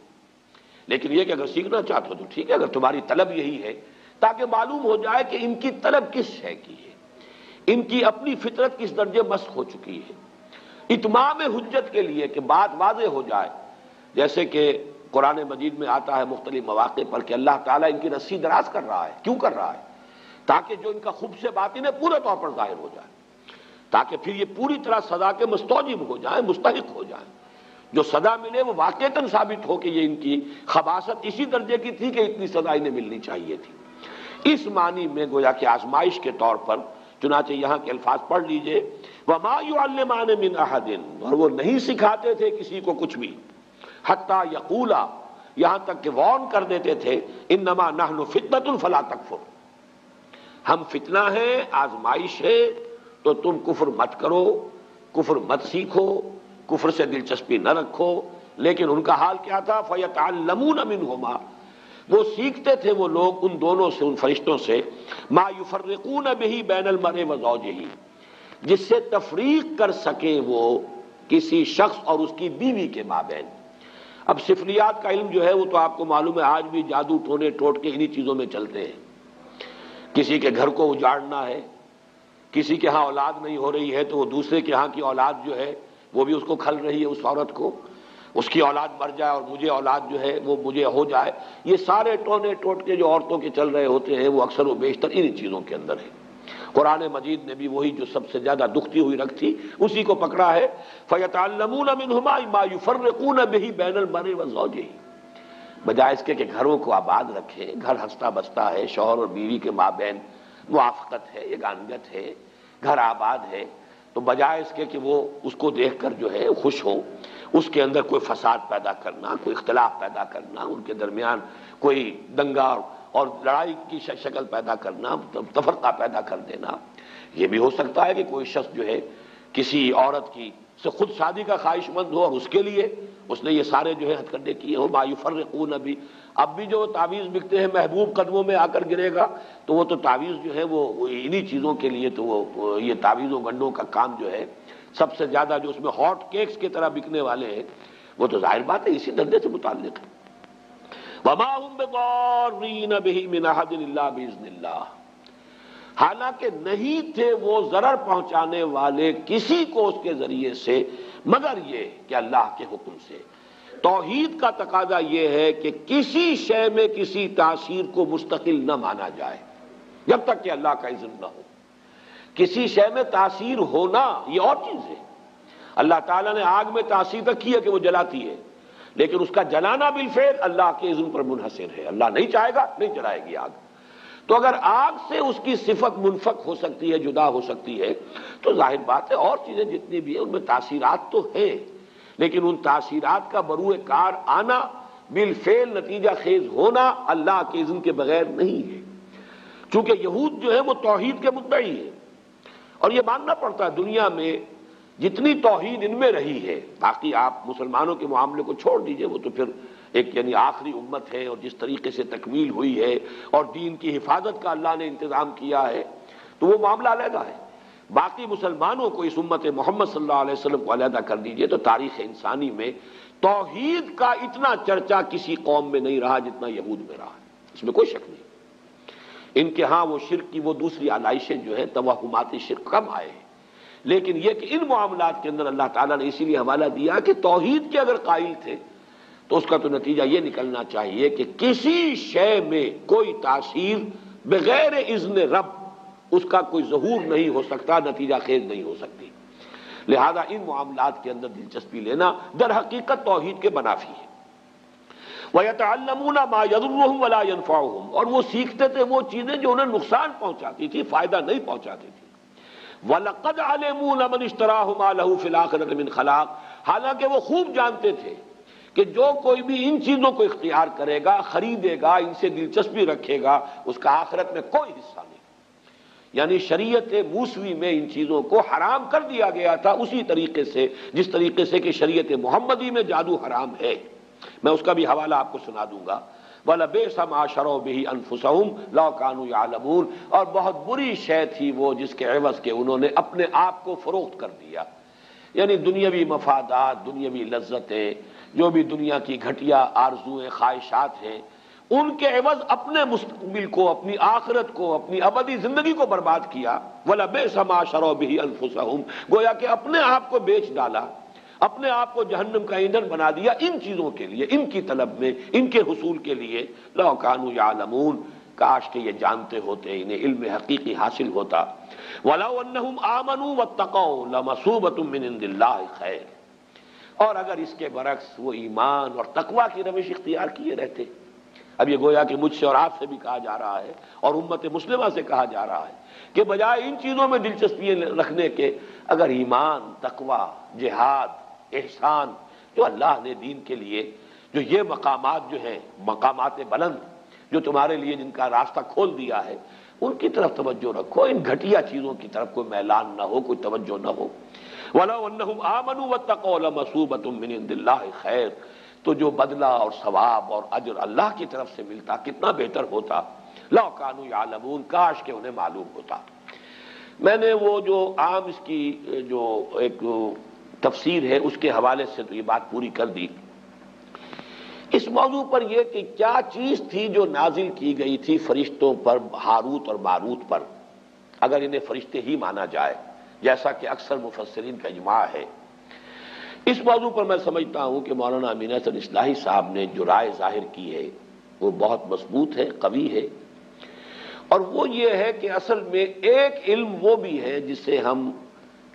لیکن یہ کہ اگر سیکھنا چاہتے ہو تو ٹھیک ہے، اگر تمہاری طلب یہی ہے، تاکہ معلوم ہو جائے کہ ان کی طلب کس شے کی ہے، ان کی اپنی فطرت کس درجے مسخ ہو چکی ہے. اتمام حجت کے لیے کہ بات واضح ہو جائے، جیسے کہ قرآن مجید میں آتا ہے مختلف مواقع پر کہ اللہ تعالیٰ ان کی رسی دراز کر رہا ہے. کیوں کر رہا ہے؟ تاکہ جو ان کا خبث باطن ہے پورے طور پر ظاہر ہو جائے، تاکہ پھر یہ پوری طرح سزا کے مستوجب ہو جائیں، مستحق ہو جائیں. جو سزا ملے وہ واقعتاً ثابت ہو کہ یہ ان کی خباثت اسی درجے کی تھی کہ اتنی سزا انہیں ملنی چاہیے تھی. اس معنی میں گویا کہ آزمائش کے طور پر، چنانچہ یہاں کے الفاظ پڑھ لیجئے، وَمَا يُعَلِّمَانِ مِنْ أَحَدٍ، اور وہ نہیں سکھاتے تھے کسی کو کچھ بھی، حَتَّى يَقُولَا، یہاں تک کہ وارن کر دیتے تھے، إِنَّمَا نَحْنُ فِتْنَةٌ فَلَا تَكْفُرْ، ہم فتنہ ہیں، آزمائش ہے، تو تم کفر مت کرو، کفر مت سیکھو، کفر سے دلچسپی نہ رکھو. لیکن ان کا حال کیا تھا؟ فَيَتَعَلَّمُونَ مِنْهُمَا، وہ سیکھتے تھے وہ لوگ ان دونوں سے، ان فرشتوں سے، مَا يُفَرِّقُونَ بِهِ بَيْنَ الْمَرْءِ وَزَوْجِهِ، جس سے تفریق کر سکیں وہ کسی شخص اور اس کی بیوی کے مابین. اب سفلیات کا علم جو ہے وہ تو آپ کو معلوم ہے آج بھی جادو ٹونے ٹوٹ کے انہی چیزوں میں چلتے ہیں. کسی کے گھر کو اجاڑنا ہے، کسی کے ہاں اولاد نہیں ہو رہی ہے تو وہ دوسرے کے ہاں کی اولاد جو ہے وہ بھی اس کو کھل رہی ہے، اس عورت کو، اس کی اولاد مر جائے اور مجھے اولاد جو ہے وہ مجھے ہو جائے. یہ سارے ٹونے ٹوٹ کے جو عورتوں کے چل رہے ہوتے ہیں وہ اکثر و بیشتر انہی چیزوں کے اندر ہے. قرآن مجید نے بھی وہی جو سب سے زیادہ دکھتی ہوئی رکھ تھی اسی کو پکڑا ہے. فَيَتَعَلَّمُونَ مِنْهُمَا مَا يُفَرِّقُونَ بِهِ بَيْنَ الْمَرْءِ وَزَوْجِهِ، بجائے اس کے کہ گھروں کو آباد رکھیں، گھر ہنستا بستا ہے، شوہر اور بیوی کے مابین موافقت ہے، یگانگت ہے، گھر آباد ہے، تو بجائے اس کے کہ وہ اس کو دیکھ کر جو ہے خوش ہو، اس کے اندر کوئی فساد پیدا کرنا، کوئی اختلاف پیدا کرنا، ان کے درمیان کوئی دنگا اور لڑائی کی شکل پیدا کرنا، تفرقہ پیدا کر دینا. یہ بھی ہو سکتا ہے کہ کوئی شخص جو ہے کسی عورت کی سے خود شادی کا خواہش مند ہو اور اس کے لیے اس نے یہ سارے جو ہے ہتھ کنڈے کیے ہو. ما یفرقون بھی، اب بھی جو تعویذ بکتے ہیں محبوب قدموں میں آ کر گرے گا، تو وہ تو تعویذ جو ہے وہ انہی چیزوں کے لیے، تو وہ یہ تعویذوں گنڈوں کا کام جو ہے سب سے زیادہ جو اس میں ہاٹ کیکس کی طرح بکنے والے ہیں وہ تو ظاہر بات ہے اسی دھندے سے متعلق ہے. وما هم بضارین به من احد الا باذن اللہ، حالانکہ نہیں تھے وہ ضرر پہنچانے والے کسی کو اس کے ذریعے سے مگر یہ کہ اللہ کے حکم سے. توحید کا تقاضا یہ ہے کہ کسی شے میں کسی تاثیر کو مستقل نہ مانا جائے جب تک کہ اللہ کا اذن نہ ہو. کسی شے میں تاثیر ہونا یہ اور چیز ہے. اللہ تعالیٰ نے آگ میں تاثیر رکھی ہے کہ وہ جلاتی ہے، لیکن اس کا جلانا بالفعل اللہ کے اذن پر منحصر ہے. اللہ نہیں چاہے گا نہیں جلائے گی آگ. تو اگر آگ سے اس کی صفت منفک ہو سکتی ہے، جدا ہو سکتی ہے، تو ظاہر بات ہے اور چیزیں جتنی بھی ہیں ان میں تاثیرات تو ہیں، لیکن ان تاثیرات کا بروئے کار آنا، بالفعل نتیجہ خیز ہونا اللہ کے اذن کے بغیر نہیں ہے. چونکہ یہود جو ہے وہ توحید کے مدعی ہیں، اور یہ ماننا پڑتا ہے دنیا میں جتنی توحید ان میں رہی ہے، باقی آپ مسلمانوں کے معاملے کو چھوڑ دیجئے، وہ تو پھر ایک یعنی آخری امت ہے، اور جس طریقے سے تکمیل ہوئی ہے اور دین کی حفاظت کا اللہ نے انتظام کیا ہے تو وہ معاملہ علیحدہ ہے. باقی مسلمانوں کو، اس امت محمد صلی اللہ علیہ وسلم کو علیحدہ کر دیجئے تو تاریخ انسانی میں توحید کا اتنا چرچا کسی قوم میں نہیں رہا جتنا یہود میں رہا، اس میں کوئی شک نہیں. ان کے ہاں وہ شرک کی وہ دوسری علائشیں جو ہے توہمات شرک کم آئے ہیں، لیکن یہ کہ ان معاملات کے اندر اللہ تعالیٰ نے اسی لیے حوالہ دیا کہ توحید کے اگر قائل تھے تو اس کا تو نتیجہ یہ نکلنا چاہیے کہ کسی شے میں کوئی تاثیر بغیر اذن رب اس کا کوئی ظہور نہیں ہو سکتا، نتیجہ خیز نہیں ہو سکتی. لہذا ان معاملات کے اندر دلچسپی لینا در حقیقت توحید کے منافی ہے. وَيَتَعَلَّمُونَ مَا يَضُرُّهُمْ وَلَا يَنفَعُهُمْ، اور وہ سیکھتے تھے وہ چیزیں جو انہیں نقصان پہنچاتی تھی، فائدہ نہیں پہنچاتی تھی. وَلَقَدْ عَلِمُوا لَمَنِ اشْتَرَاهُ مَا لَهُ فِي الْآخِرَةِ مِنْ خَلَاقٍ، حالانکہ وہ خوب جانتے تھے کہ جو کوئی بھی ان چیزوں کو اختیار کرے گا، خریدے گا، ان سے دلچسپی رکھے گا، اس کا آخرت میں کوئی حصہ نہیں۔ یعنی شریعت موسوی میں ان چیزوں کو حرام کر دیا گیا تھا اسی طریقے سے جس طریقے سے کہ شریعت محمدی میں جادو حرام ہے۔ میں اس کا بھی حوالہ آپ کو سنا دوں گا۔ وَلَبِئْسَ مَا شَرَوْا بِهِ أَنفُسَهُمْ لَوْ كَانُوا يَعْلَمُونَ، اور بہت بری شے تھی وہ جس کے عوض کے انہوں نے اپنے آپ کو فروخت کر دیا۔ یعنی دنیاوی مفادات، دنیاوی لذتیں، جو بھی دنیا کی گھٹیا آرزویں، خواہشات ہیں، ان کے عوض اپنے مستقبل کو، اپنی آخرت کو، اپنی ابدی زندگی کو برباد کیا۔ وَلَبِئْسَ مَا شَرَوْا بِهِ أَنفُسَهُمْ، گویا کہ اپنے آپ کو بیچ ڈالا، اپنے آپ کو جہنم کا ایندھن بنا دیا ان چیزوں کے لیے، ان کی طلب میں، ان کے حصول کے لیے۔ لَوْ كَانُوا يَعْلَمُونَ، کاش کہ یہ جانتے ہوتے، انہیں علم حقیقی حاصل ہوتا۔ وَلَوْ أَنَّهُمْ آمَنُوا وَاتَّقَوْا لَمَثُوبَةٌ مِّنْ عِندِ اللَّهِ خَيْرٌ، اور اگر اس کے برعکس وہ ایمان اور تقویٰ کی روش اختیار کیے رہتے۔ اب یہ گویا کہ مجھ سے اور آپ سے بھی کہا جا رہا ہے اور امت مسلمہ سے کہا جا رہا ہے کہ بجائے ان چیزوں میں دلچسپی رکھنے کے، اگر ایمان، تقویٰ، جہاد، احسان، جو اللہ نے دین کے لیے جو یہ مقامات جو ہیں، مقامات بلند جو تمہارے لیے جن کا راستہ کھول دیا ہے، ان کی طرف توجہ رکھو، ان گھٹیا چیزوں کی طرف کوئی میلان نہ ہو، کوئی توجہ نہ ہو۔ وَلَوْ أَنَّهُمْ آمَنُوا وَاتَّقَوْا لَمَثُوبَةٌ مِّنْ عِندِ اللَّهِ خَيْرٌ، تو جو بدلہ اور ثواب اور اجر اللہ کی طرف سے ملتا کتنا بہتر ہوتا۔ لَوْ كَانُوا يَعْلَمُونَ، کاش کہ انہیں معلوم ہوتا۔ میں نے وہ جو عام اس کی جو ایک تفسیر ہے اس کے حوالے سے تو یہ بات پوری کر دی۔ اس موضوع پر یہ کہ کیا چیز تھی جو نازل کی گئی تھی فرشتوں پر، ہاروت اور ماروت پر، اگر انہیں فرشتے ہی مانا جائے جیسا کہ اکثر مفسرین کا اجماع ہے۔ اس موضوع پر میں سمجھتا ہوں کہ مولانا امین احسن اصلاحی صاحب نے جو رائے ظاہر کی ہے وہ بہت مضبوط ہے، قوی ہے، اور وہ یہ ہے کہ اصل میں ایک علم وہ بھی ہے جسے ہم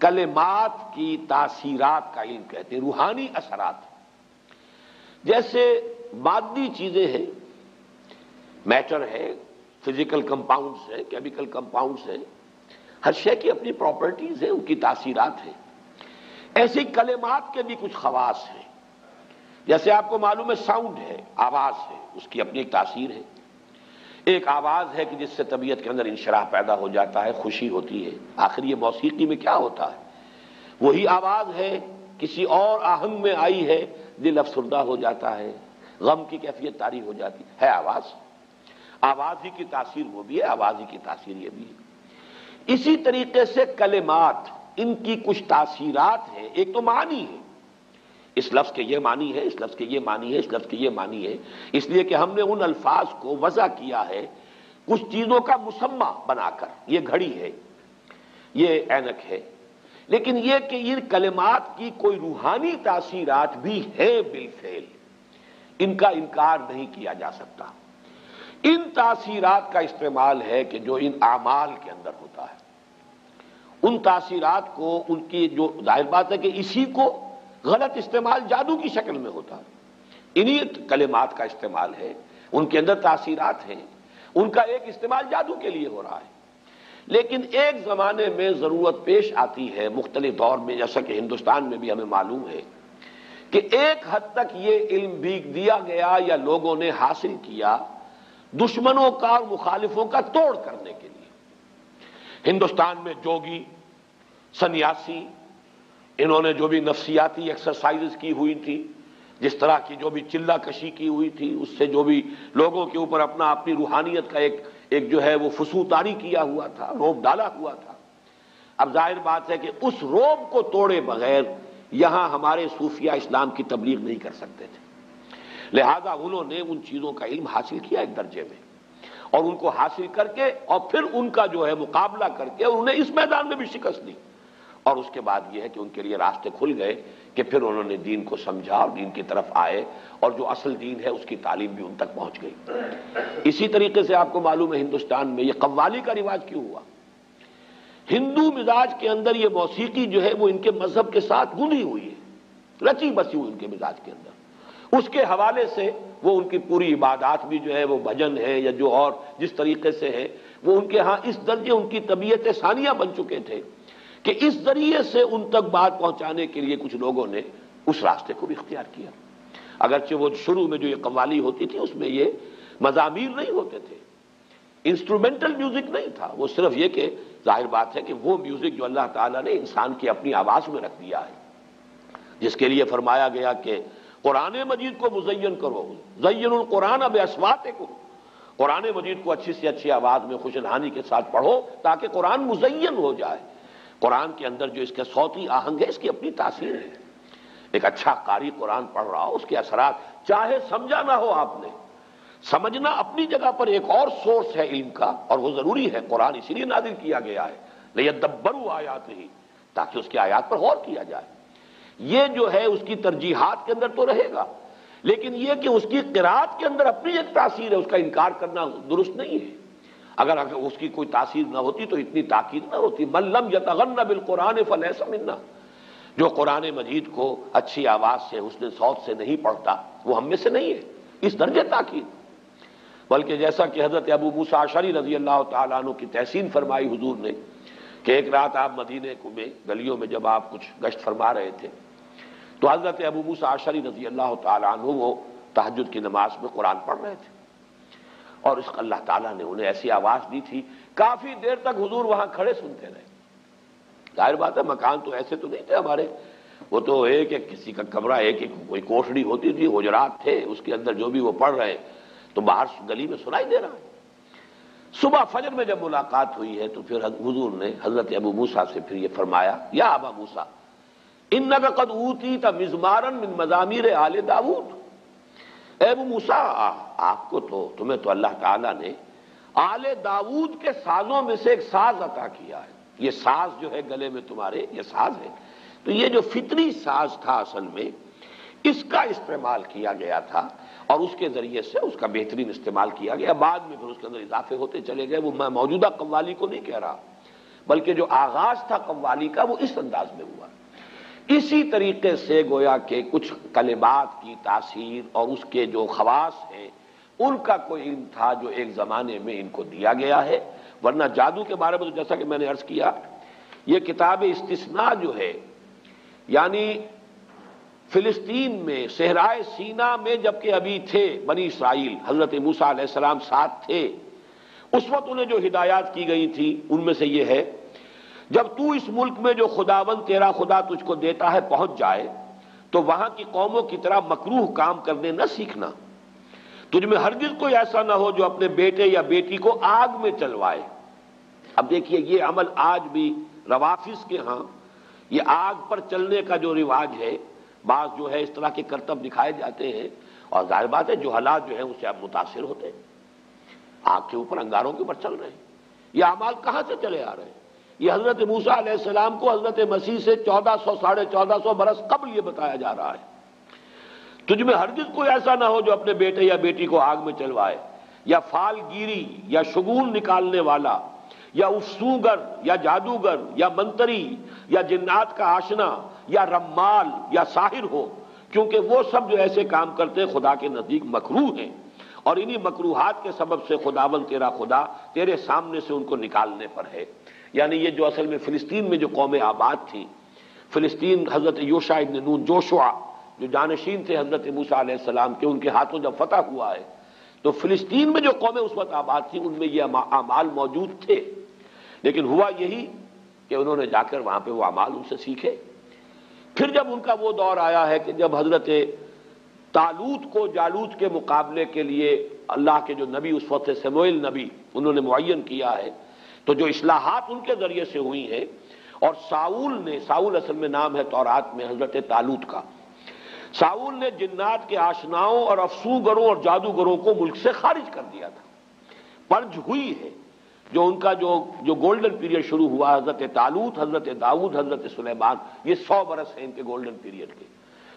کلمات کی تاثیرات کا علم کہتے ہیں، روحانی اثرات۔ جیسے مادی چیزیں ہیں، میٹر ہے، فزیکل کمپاؤنڈز ہیں، کیمیکل کمپاؤنڈز ہیں، ہر شے کی اپنی پراپرٹیز ہیں، ان کی تاثیرات ہیں۔ ایسے کلمات کے بھی کچھ خواص ہیں۔ جیسے آپ کو معلوم ہے ساؤنڈ ہے، آواز ہے، اس کی اپنی ایک تاثیر ہے۔ ایک آواز ہے کہ جس سے طبیعت کے اندر انشراح پیدا ہو جاتا ہے، خوشی ہوتی ہے۔ آخر یہ موسیقی میں کیا ہوتا ہے؟ وہی آواز ہے، کسی اور آہنگ میں آئی ہے، دل افسردہ ہو جاتا ہے، غم کی کیفیت طاری ہو جاتی ہے آواز۔ آواز ہی کی تاثیر وہ بھی ہے، آواز ہی کی تاثیر یہ بھی ہے۔ اسی طریقے سے کلمات، ان کی کچھ تاثیرات ہیں۔ ایک تو معنی ہے، اس لفظ کے یہ معنی ہے، اس لفظ کے یہ معنی ہے، اس لفظ کے یہ معنی ہے، اس لیے کہ ہم نے ان الفاظ کو وضع کیا ہے کچھ چیزوں کا مسمى بنا کر۔ یہ گھڑی ہے، یہ اینک ہے، لیکن یہ کہ ان کلمات کی کوئی روحانی تاثیرات بھی ہیں بالفعل، ان کا انکار نہیں کیا جا سکتا۔ ان تاثیرات کا استعمال ہے کہ جو ان اعمال کے اندر ہوتا ہے، ان تاثیرات کو، ان کی جو ظاہر بات ہے کہ اسی کو غلط استعمال جادو کی شکل میں ہوتا ہے، انہی کلمات کا استعمال ہے، ان کے اندر تاثیرات ہیں، ان کا ایک استعمال جادو کے لیے ہو رہا ہے۔ لیکن ایک زمانے میں ضرورت پیش آتی ہے مختلف دور میں، جیسا کہ ہندوستان میں بھی ہمیں معلوم ہے کہ ایک حد تک یہ علم بھی دیا گیا یا لوگوں نے حاصل کیا دشمنوں کا اور مخالفوں کا توڑ کرنے کے لیے۔ ہندوستان میں جوگی، سنیاسی، انہوں نے جو بھی نفسیاتی ایکسرسائزز کی ہوئی تھی، جس طرح کی جو بھی چلہ کشی کی ہوئی تھی، اس سے جو بھی لوگوں کے اوپر اپنی روحانیت کا ایک جو ہے وہ فسوطاری کیا ہوا تھا، روب ڈالا ہوا تھا۔ اب ظاہر بات ہے کہ اس روب کو توڑے بغیر یہاں ہمارے صوفیہ اسلام کی تبلیغ نہیں کر سکتے تھے، لہذا انہوں نے ان چیزوں کا علم حاصل کیا ایک درجے میں، اور ان کو حاصل کر کے اور پھر ان کا جو ہے مقابلہ کر کے انہیں اس میدان میں بھی شکست دی، اور اس کے بعد یہ ہے کہ ان کے لیے راستے کھل گئے کہ پھر انہوں نے دین کو سمجھا اور دین کی طرف آئے، اور جو اصل دین ہے اس کی تعلیم بھی ان تک پہنچ گئی۔ اسی طریقے سے آپ کو معلوم ہے ہندوستان میں یہ قوالی کا رواج کیوں ہوا؟ ہندو مزاج کے اندر یہ موسیقی جو ہے وہ ان کے مذہب کے ساتھ گندھی ہوئی ہے، رچی بسی ہوئی ان کے مزاج کے اندر، اس کے حوالے سے وہ ان کی پوری عبادات بھی جو ہے وہ بھجن ہے یا جو اور جس طریقے سے ہے، وہ ان کے ہاں اس درجے ان کی طبیعت ثانیہ بن چکے تھے کہ اس ذریعے سے ان تک بات پہنچانے کے لیے کچھ لوگوں نے اس راستے کو بھی اختیار کیا۔ اگرچہ وہ شروع میں جو یہ قوالی ہوتی تھی اس میں یہ مزامیر نہیں ہوتے تھے، انسٹرومنٹل میوزک نہیں تھا، وہ صرف یہ کہ ظاہر بات ہے کہ وہ میوزک جو اللہ تعالیٰ نے انسان کی اپنی آواز میں رکھ دیا ہے، جس کے لیے فرمایا گیا کہ قرآن مجید کو مزین کرو، زین القرآن باصواتکم، قرآن مجید کو اچھی سے اچھی آواز میں خوش الحانی کے ساتھ پڑھو تاکہ قرآن مزین ہو جائے۔ قرآن کے اندر جو اس کا صوتی آہنگ ہے اس کی اپنی تاثیر ہے۔ ایک اچھا قاری قرآن پڑھ رہا ہو، اس کے اثرات چاہے سمجھا نہ ہو آپ نے، سمجھنا اپنی جگہ پر ایک اور سورس ہے علم کا، اور وہ ضروری ہے، قرآن اسی لیے نازل کیا گیا ہے لیدبروا آیاتہ، تاکہ اس کی آیات پر غور کیا جائے۔ یہ جو ہے اس کی ترجیحات کے اندر تو رہے گا، لیکن یہ کہ اس کی قرات کے اندر اپنی ایک تاثیر ہے، اس کا انکار کرنا درست نہیں ہے۔ اگر اس کی کوئی تاثیر نہ ہوتی تو اتنی تاکید نہ ہوتی۔ من لم یتغن بالقرآن فلیس منا، جو قرآن مجید کو اچھی آواز سے حسن صوت سے نہیں پڑھتا وہ ہم میں سے نہیں ہے، اس درجے تاکید۔ بلکہ جیسا کہ حضرت ابو موسیٰ اشعری رضی اللہ تعالیٰ عنہ کی تحسین فرمائی حضور نے کہ ایک رات آپ مدینے میں گلیوں میں جب آپ کچھ گشت فرما رہے تھے تو حضرت ابو موسیٰ اشعری رضی اللہ تعالیٰ عنہ وہ تہجد کی نماز میں قرآن پڑھ رہے تھے، اور اس اللہ تعالیٰ نے انہیں ایسی آواز دی تھی کافی دیر تک حضور وہاں کھڑے سنتے رہے۔ ظاہر بات ہے مکان تو ایسے تو نہیں تھے ہمارے، وہ تو ایک ایک کسی کا کمرہ، ایک ایک کوئی کوٹھڑی ہوتی تھی، حجرات تھے، اس کے اندر جو بھی وہ پڑھ رہے تو باہر گلی میں سنائی دے رہا ہے۔ صبح فجر میں جب ملاقات ہوئی ہے تو پھر حضور نے حضرت ابو موسیٰ سے پھر یہ فرمایا، یا ابا موسیٰ انک قد اوتیت مزمارا من مزامیر آل داؤد، اے ابو موسیٰ آپ کو تو تمہیں تو اللہ تعالیٰ نے آل داؤد کے سازوں میں سے ایک ساز عطا کیا ہے، یہ ساز جو ہے گلے میں تمہارے یہ ساز ہے، تو یہ جو فطری ساز تھا اصل میں اس کا استعمال کیا گیا تھا، اور اس کے ذریعے سے اس کا بہترین استعمال کیا گیا، بعد میں پھر اس کے اندر اضافے ہوتے چلے گئے۔ وہ میں موجودہ قوالی کو نہیں کہہ رہا، بلکہ جو آغاز تھا قوالی کا وہ اس انداز میں ہوا۔ اسی طریقے سے گویا کہ کچھ کلمات کی تاثیر اور اس کے جو خواص ہیں ان کا کوئی علم تھا جو ایک زمانے میں ان کو دیا گیا ہے، ورنہ جادو کے بارے میں تو جیسا کہ میں نے عرض کیا، یہ کتاب استثناء جو ہے، یعنی فلسطین میں صحرائے سینا میں جبکہ ابھی تھے بنی اسرائیل، حضرت موسیٰ علیہ السلام ساتھ تھے، اس وقت انہیں جو ہدایات کی گئی تھی ان میں سے یہ ہے، جب تو اس ملک میں جو خداوند تیرا خدا تجھ کو دیتا ہے پہنچ جائے تو وہاں کی قوموں کی طرح مکروہ کام کرنے نہ سیکھنا، تجھ میں ہرگز کوئی ایسا نہ ہو جو اپنے بیٹے یا بیٹی کو آگ میں چلوائے۔ اب دیکھیے یہ عمل آج بھی روافظ کے ہاں یہ آگ پر چلنے کا جو رواج ہے، بعض جو ہے اس طرح کے کرتب دکھائے جاتے ہیں، اور ظاہر بات ہے جو حالات جو ہیں اس سے آپ متاثر ہوتے ہیں، آگ کے اوپر انگاروں کے اوپر چل رہے ہیں۔ یہ اعمال کہاں سے چلے آ رہے ہیں؟ یہ حضرت موسیٰ علیہ السلام کو حضرت مسیح سے 1400 برس قبل یہ بتایا جا رہا ہے، تجھ میں ہرگز کوئی ایسا نہ ہو جو اپنے بیٹے یا بیٹی کو آگ میں چلوائے، یا فال گیری یا شگون نکالنے والا یا افسونگر یا جادوگر یا منتری یا جنات کا آشنا یا رمال یا ساحر ہو، کیونکہ وہ سب جو ایسے کام کرتے ہیں خدا کے نزدیک مکروہ ہیں، اور انہی مکروہات کے سبب سے خداوند تیرا خدا تیرے سامنے سے ان کو نکالنے پر ہے۔ یعنی یہ جو اصل میں فلسطین میں جو قومیں آباد تھیں، فلسطین حضرت یوشع ابن نون جوشع جو جانشین تھے حضرت موسیٰ علیہ السلام کے، ان کے ہاتھوں جب فتح ہوا ہے تو فلسطین میں جو قومیں اس وقت آباد تھیں ان میں یہ اعمال موجود تھے، لیکن ہوا یہی کہ انہوں نے جا کر وہاں پہ وہ اعمال ان سے سیکھے۔ پھر جب ان کا وہ دور آیا ہے کہ جب حضرت طالوت کو جالوت کے مقابلے کے لیے اللہ کے جو نبی اس وقت سموئیل نبی انہوں نے معین کیا ہے، تو جو اصلاحات ان کے ذریعے سے ہوئی ہیں، اور ساؤل اصل میں نام ہے تورات میں حضرت طالوت کا، ساؤل نے جنات کے آشناؤں اور افسونگروں اور جادوگروں کو ملک سے خارج کر دیا تھا۔ پرج ہوئی ہے جو ان کا جو گولڈن پیریڈ شروع ہوا، حضرت طالوت، حضرت داؤد، حضرت سلیمان، یہ 100 برس ہیں ان کے گولڈن پیریڈ کے،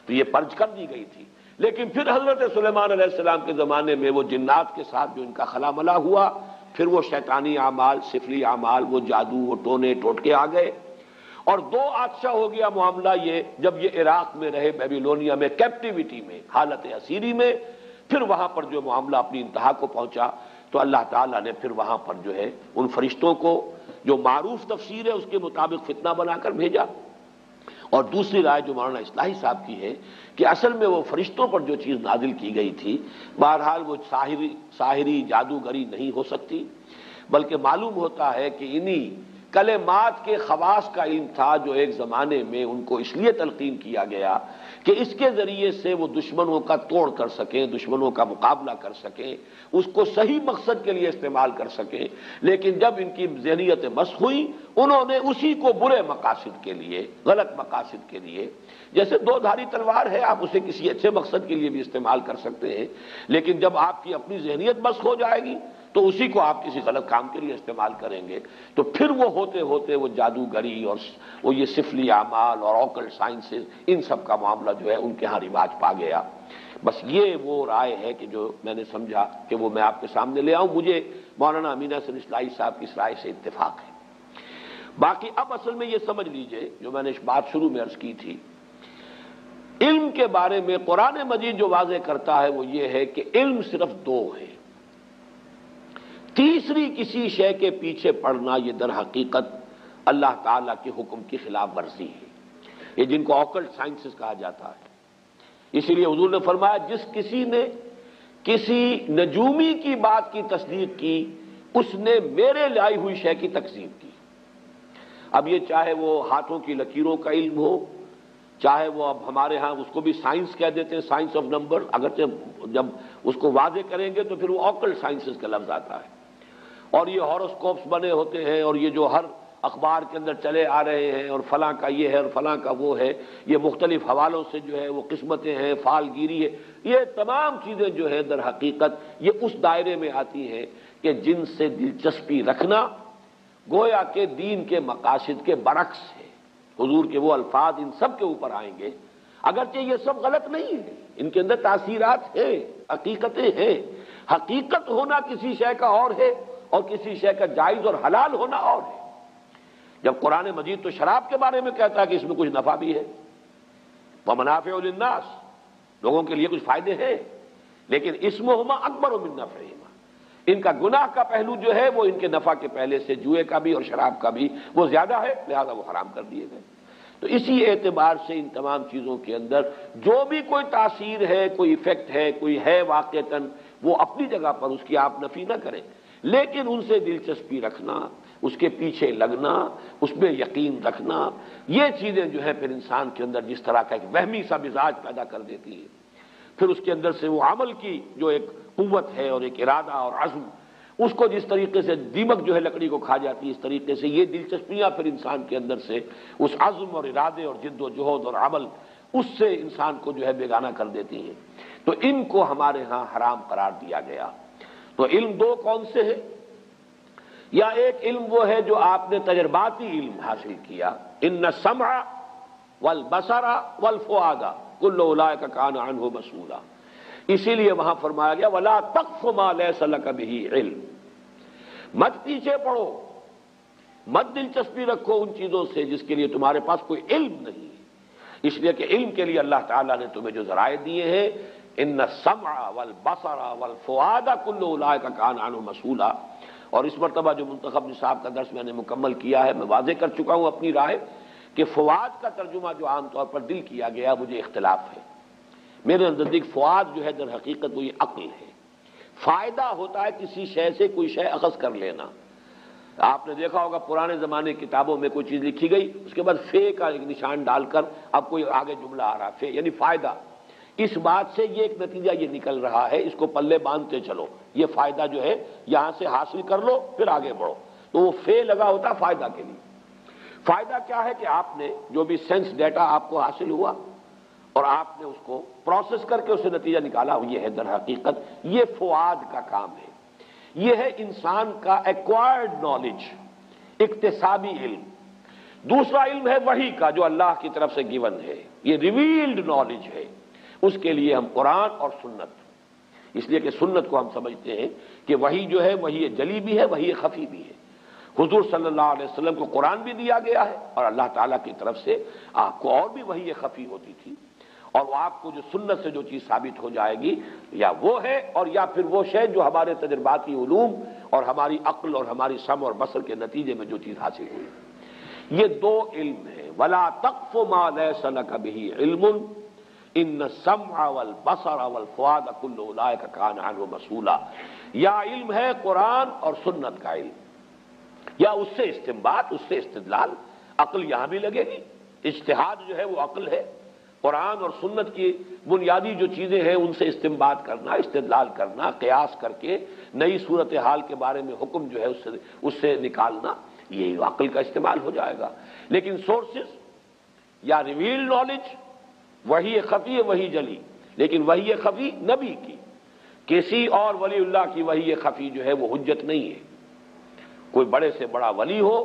تو یہ پرج کر دی گئی تھی۔ لیکن پھر حضرت سلیمان علیہ السلام کے زمانے میں وہ جنات کے ساتھ جو ان کا خلا ملا ہوا، پھر وہ شیطانی اعمال، سفلی اعمال، وہ جادو، وہ ٹونے ٹوٹکے آ گئے، اور 2 آتشہ ہو گیا معاملہ یہ، جب یہ عراق میں رہے بیبیلونیا میں کیپٹیوٹی میں، حالت اسیری میں، پھر وہاں پر جو معاملہ اپنی انتہا کو پہنچا تو اللہ تعالیٰ نے پھر وہاں پر جو ہے ان فرشتوں کو جو معروف تفسیر ہے اس کے مطابق فتنہ بنا کر بھیجا، اور دوسری رائے جو مولانا اصلاحی صاحب کی ہے کہ اصل میں وہ فرشتوں پر جو چیز نازل کی گئی تھی، بہرحال وہ ساحری جادوگری نہیں ہو سکتی، بلکہ معلوم ہوتا ہے کہ انہی کلمات کے خواص کا علم تھا جو ایک زمانے میں ان کو اس لیے تلقین کیا گیا کہ اس کے ذریعے سے وہ دشمنوں کا توڑ کر سکیں، دشمنوں کا مقابلہ کر سکیں، اس کو صحیح مقصد کے لیے استعمال کر سکیں۔ لیکن جب ان کی ذہنیت مسخ ہوئی، انہوں نے اسی کو برے مقاصد کے لیے، غلط مقاصد کے لیے، جیسے دو دھاری تلوار ہے، آپ اسے کسی اچھے مقصد کے لیے بھی استعمال کر سکتے ہیں، لیکن جب آپ کی اپنی ذہنیت مسخ ہو جائے گی تو اسی کو آپ کسی غلط کام کے لیے استعمال کریں گے، تو پھر وہ ہوتے ہوتے وہ جادوگری اور وہ یہ سفلی اعمال اور آکلٹ سائنسز، ان سب کا معاملہ جو ہے ان کے ہاں رواج پا گیا۔ بس یہ وہ رائے ہے کہ جو میں نے سمجھا کہ وہ میں آپ کے سامنے لے آؤں۔ مجھے مولانا امین حسن اصلاحی صاحب کی اس رائے سے اتفاق ہے۔ باقی اب اصل میں یہ سمجھ لیجئے، جو میں نے اس بات شروع میں عرض کی تھی، علم کے بارے میں قرآن مجید جو واضح کرتا ہے وہ یہ ہے کہ علم صرف دو ہے، تیسری کسی شے کے پیچھے پڑنا یہ در حقیقت اللہ تعالیٰ کے حکم کی خلاف ورزی ہے، یہ جن کو آکلٹ سائنسز کہا جاتا ہے۔ اسی لیے حضور نے فرمایا جس کسی نے کسی نجومی کی بات کی تصدیق کی، اس نے میرے لائی ہوئی شے کی تکذیب کی۔ اب یہ چاہے وہ ہاتھوں کی لکیروں کا علم ہو، چاہے وہ اب ہمارے ہاں اس کو بھی سائنس کہہ دیتے ہیں، سائنس آف نمبر، اگرچہ جب اس کو واضح کریں گے تو پھر وہ آکلٹ سائنسز کا لفظ آتا ہے، اور یہ ہاروسکوپس بنے ہوتے ہیں، اور یہ جو ہر اخبار کے اندر چلے آ رہے ہیں، اور فلاں کا یہ ہے اور فلاں کا وہ ہے، یہ مختلف حوالوں سے جو ہے وہ قسمتیں ہیں، فال گیری ہے، یہ تمام چیزیں جو ہے در حقیقت یہ اس دائرے میں آتی ہیں کہ جن سے دلچسپی رکھنا گویا کہ دین کے مقاصد کے برعکس ہے۔ حضور کے وہ الفاظ ان سب کے اوپر آئیں گے، اگرچہ یہ سب غلط نہیں ہے، ان کے اندر تاثیرات ہیں، حقیقتیں ہیں۔ حقیقت ہونا کسی شے کا اور ہے، اور کسی شے کا جائز اور حلال ہونا اور ہے۔ جب قرآن مجید تو شراب کے بارے میں کہتا ہے کہ اس میں کچھ نفع بھی ہے، وَمَنَافِعُ لِلنَّاسِ، لوگوں کے لیے کچھ فائدے ہیں، لیکن اسمہما اکبر من نفعہما، ان کا گناہ کا پہلو جو ہے وہ ان کے نفع کے پہلے سے جوئے کا بھی اور شراب کا بھی وہ زیادہ ہے، لہذا وہ حرام کر دیے گئے۔ تو اسی اعتبار سے ان تمام چیزوں کے اندر جو بھی کوئی تاثیر ہے، کوئی ایفیکٹ ہے، کوئی ہے واقعتاً، وہ اپنی جگہ پر اس کی آپ نفی نہ کریں، لیکن ان سے دلچسپی رکھنا، اس کے پیچھے لگنا، اس میں یقین رکھنا، یہ چیزیں جو ہے پھر انسان کے اندر جس طرح کا ایک وہمی سا مزاج پیدا کر دیتی ہے، پھر اس کے اندر سے وہ عمل کی جو ایک قوت ہے اور ایک ارادہ اور عزم، اس کو جس طریقے سے دیمک جو ہے لکڑی کو کھا جاتی ہے، اس طریقے سے یہ دلچسپیاں پھر انسان کے اندر سے اس عزم اور ارادے اور جد و جہد اور عمل، اس سے انسان کو جو ہے بیگانہ کر دیتی ہیں۔ تو ان کو ہمارے ہاں حرام قرار دیا گیا۔ تو علم دو کون سے ہیں؟ یا ایک علم وہ ہے جو آپ نے تجرباتی علم حاصل کیا، ان السمع والبصر والفؤاد کل اولئک کان عنہ مسئولا، اسی لیے وہاں فرمایا گیا ولا تقف ما لیس لک بہ علم، مت پیچھے پڑو، مت دلچسپی رکھو ان چیزوں سے جس کے لیے تمہارے پاس کوئی علم نہیں ہے۔ اس لیے کہ علم کے لیے اللہ تعالیٰ نے تمہیں جو ذرائع دیے ہیں، ان السمع والبصر والفؤاد کل اولئک کان عنہ مسئولا، اور اس مرتبہ جو منتخب نصاب کا درس میں نے مکمل کیا ہے، میں واضح کر چکا ہوں اپنی رائے کہ فؤاد کا ترجمہ جو عام طور پر دل کیا گیا، مجھے اختلاف ہے۔ میرے نزدیک فؤاد جو ہے در حقیقت وہ یہ عقل ہے۔ فائدہ ہوتا ہے کسی شے سے کوئی شے اخذ کر لینا۔ آپ نے دیکھا ہوگا پرانے زمانے کی کتابوں میں کوئی چیز لکھی گئی، اس کے بعد فے کا ایک نشان ڈال کر اب کوئی آگے جملہ آ رہا، فے یعنی فائدہ۔ اس بات سے یہ ایک نتیجہ یہ نکل رہا ہے، اس کو پلے باندھتے چلو، یہ فائدہ جو ہے یہاں سے حاصل کر لو پھر آگے بڑھو، تو وہ فے لگا ہوتا فائدہ کے لیے۔ فائدہ کیا ہے کہ آپ نے جو بھی سینس ڈیٹا آپ کو حاصل ہوا اور آپ نے اس کو پروسیس کر کے اسے نتیجہ نکالا، یہ ہے در حقیقت یہ فؤاد کا کام ہے۔ یہ ہے انسان کا ایکوائرڈ نالج، اکتسابی علم۔ دوسرا علم ہے وحی کا جو اللہ کی طرف سے گیون ہے، یہ ریویلڈ نالج ہے، اس کے لیے ہم قرآن اور سنت، اس لیے کہ سنت کو ہم سمجھتے ہیں کہ وحی جو ہے وحی جلی بھی ہے، وحی خفی بھی ہے۔ حضور صلی اللہ علیہ وسلم کو قرآن بھی دیا گیا ہے، اور اللہ تعالیٰ کی طرف سے آپ کو اور بھی وحی خفی ہوتی تھی، اور وہ آپ کو جو سنت سے جو چیز ثابت ہو جائے گی یا وہ ہے، اور یا پھر وہ شے جو ہمارے تجرباتی علوم اور ہماری عقل اور ہماری سمع اور بصر کے نتیجے میں جو چیز حاصل ہوئی۔ یہ دو علم ہیں، ولا تقف ما لیس لک بہ علم ان السمع والبصر والفؤاد کل اولئک کان عنہ مسئولا۔ یا علم ہے قرآن اور سنت کا علم، یا اس سے استنباط، اس سے استدلال، عقل یہاں بھی لگے گی، اجتہاد جو ہے وہ عقل ہے، قرآن اور سنت کی بنیادی جو چیزیں ہیں ان سے استنباط کرنا، استدلال کرنا، قیاس کر کے نئی صورتحال کے بارے میں حکم جو ہے اس سے نکالنا، یہ عقل کا استعمال ہو جائے گا۔ لیکن سورسز یا ریویل نالج، وحی خفی وحی جلی، لیکن وحی خفی نبی کی، کسی اور ولی اللہ کی وحی خفی جو ہے وہ حجت نہیں ہے۔ کوئی بڑے سے بڑا ولی ہو،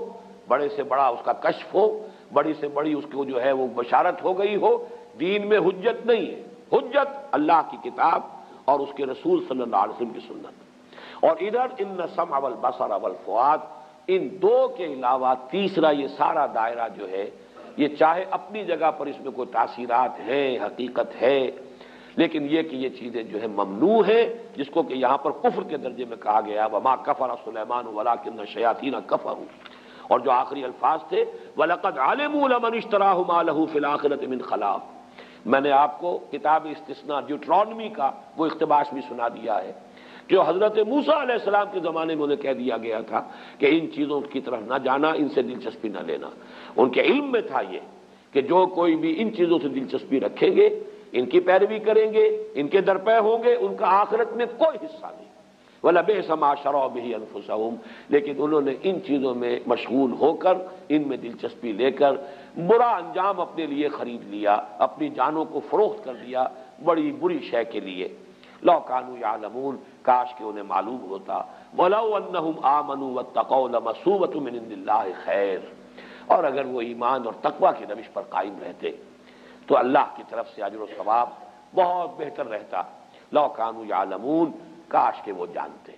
بڑے سے بڑا اس کا کشف ہو، بڑی سے بڑی اس کو جو ہے وہ بشارت ہو گئی ہو، دین میں حجت نہیں ہے۔ حجت اللہ کی کتاب اور اس کے رسول صلی اللہ علیہ وسلم کی سنت۔ اور ادھر ان السمع والبصر والفؤاد، ان دو کے علاوہ تیسرا یہ سارا دائرہ جو ہے، یہ چاہے اپنی جگہ پر اس میں کوئی تاثیرات ہیں، حقیقت ہے، لیکن یہ کہ یہ چیزیں جو ہے ممنوع ہے، جس کو کہ یہاں پر کفر کے درجے میں کہا گیا وما کفر سلیمان ولکن الشیاطین کفروا، اور جو آخری الفاظ تھے وَلَقَدْ عَلِمُوا لَمَنِ اشْتَرَاهُ مَا لَهُ فِي الْآخِرَةِ مِنْ خَلَاقٍ۔ میں نے آپ کو کتاب استثناء ڈیوٹرانومی کا وہ اقتباس بھی سنا دیا ہے، جو حضرت موسیٰ علیہ السلام کے زمانے میں انہیں کہہ دیا گیا تھا کہ ان چیزوں کی طرف نہ جانا، ان سے دلچسپی نہ لینا۔ ان کے علم میں تھا یہ کہ جو کوئی بھی ان چیزوں سے دلچسپی رکھیں گے، ان کی پیروی کریں گے، ان کے درپے ہوں گے، ان کا آخرت میں کوئی حصہ نہیں۔ وَلَبِئْسَ مَا شَرَوْا بِهِ أَنفُسَهُمْ، لیکن انہوں نے ان چیزوں میں مشغول ہو کر، ان میں دلچسپی لے کر برا انجام اپنے لیے خرید لیا، اپنی جانوں کو فروخت کر دیا بڑی بری شے کے لیے۔ لَوْ كَانُوا يَعْلَمُونَ، کاش کہ انہیں معلوم ہوتا، وَلَوْ أَنَّهُمْ آمَنُوا وَاتَّقَوْا لَمَثُوبَةٌ مِّنْ عِندِ اللَّهِ خَيْرٌ، اور اگر وہ ایمان اور تقوی کی روش پر قائم رہتے تو اللہ کی طرف سے اجر و ثواب بہت بہتر رہتا۔ لَوْ كَانُوا يَعْلَمُونَ، کاش کہ وہ جانتے۔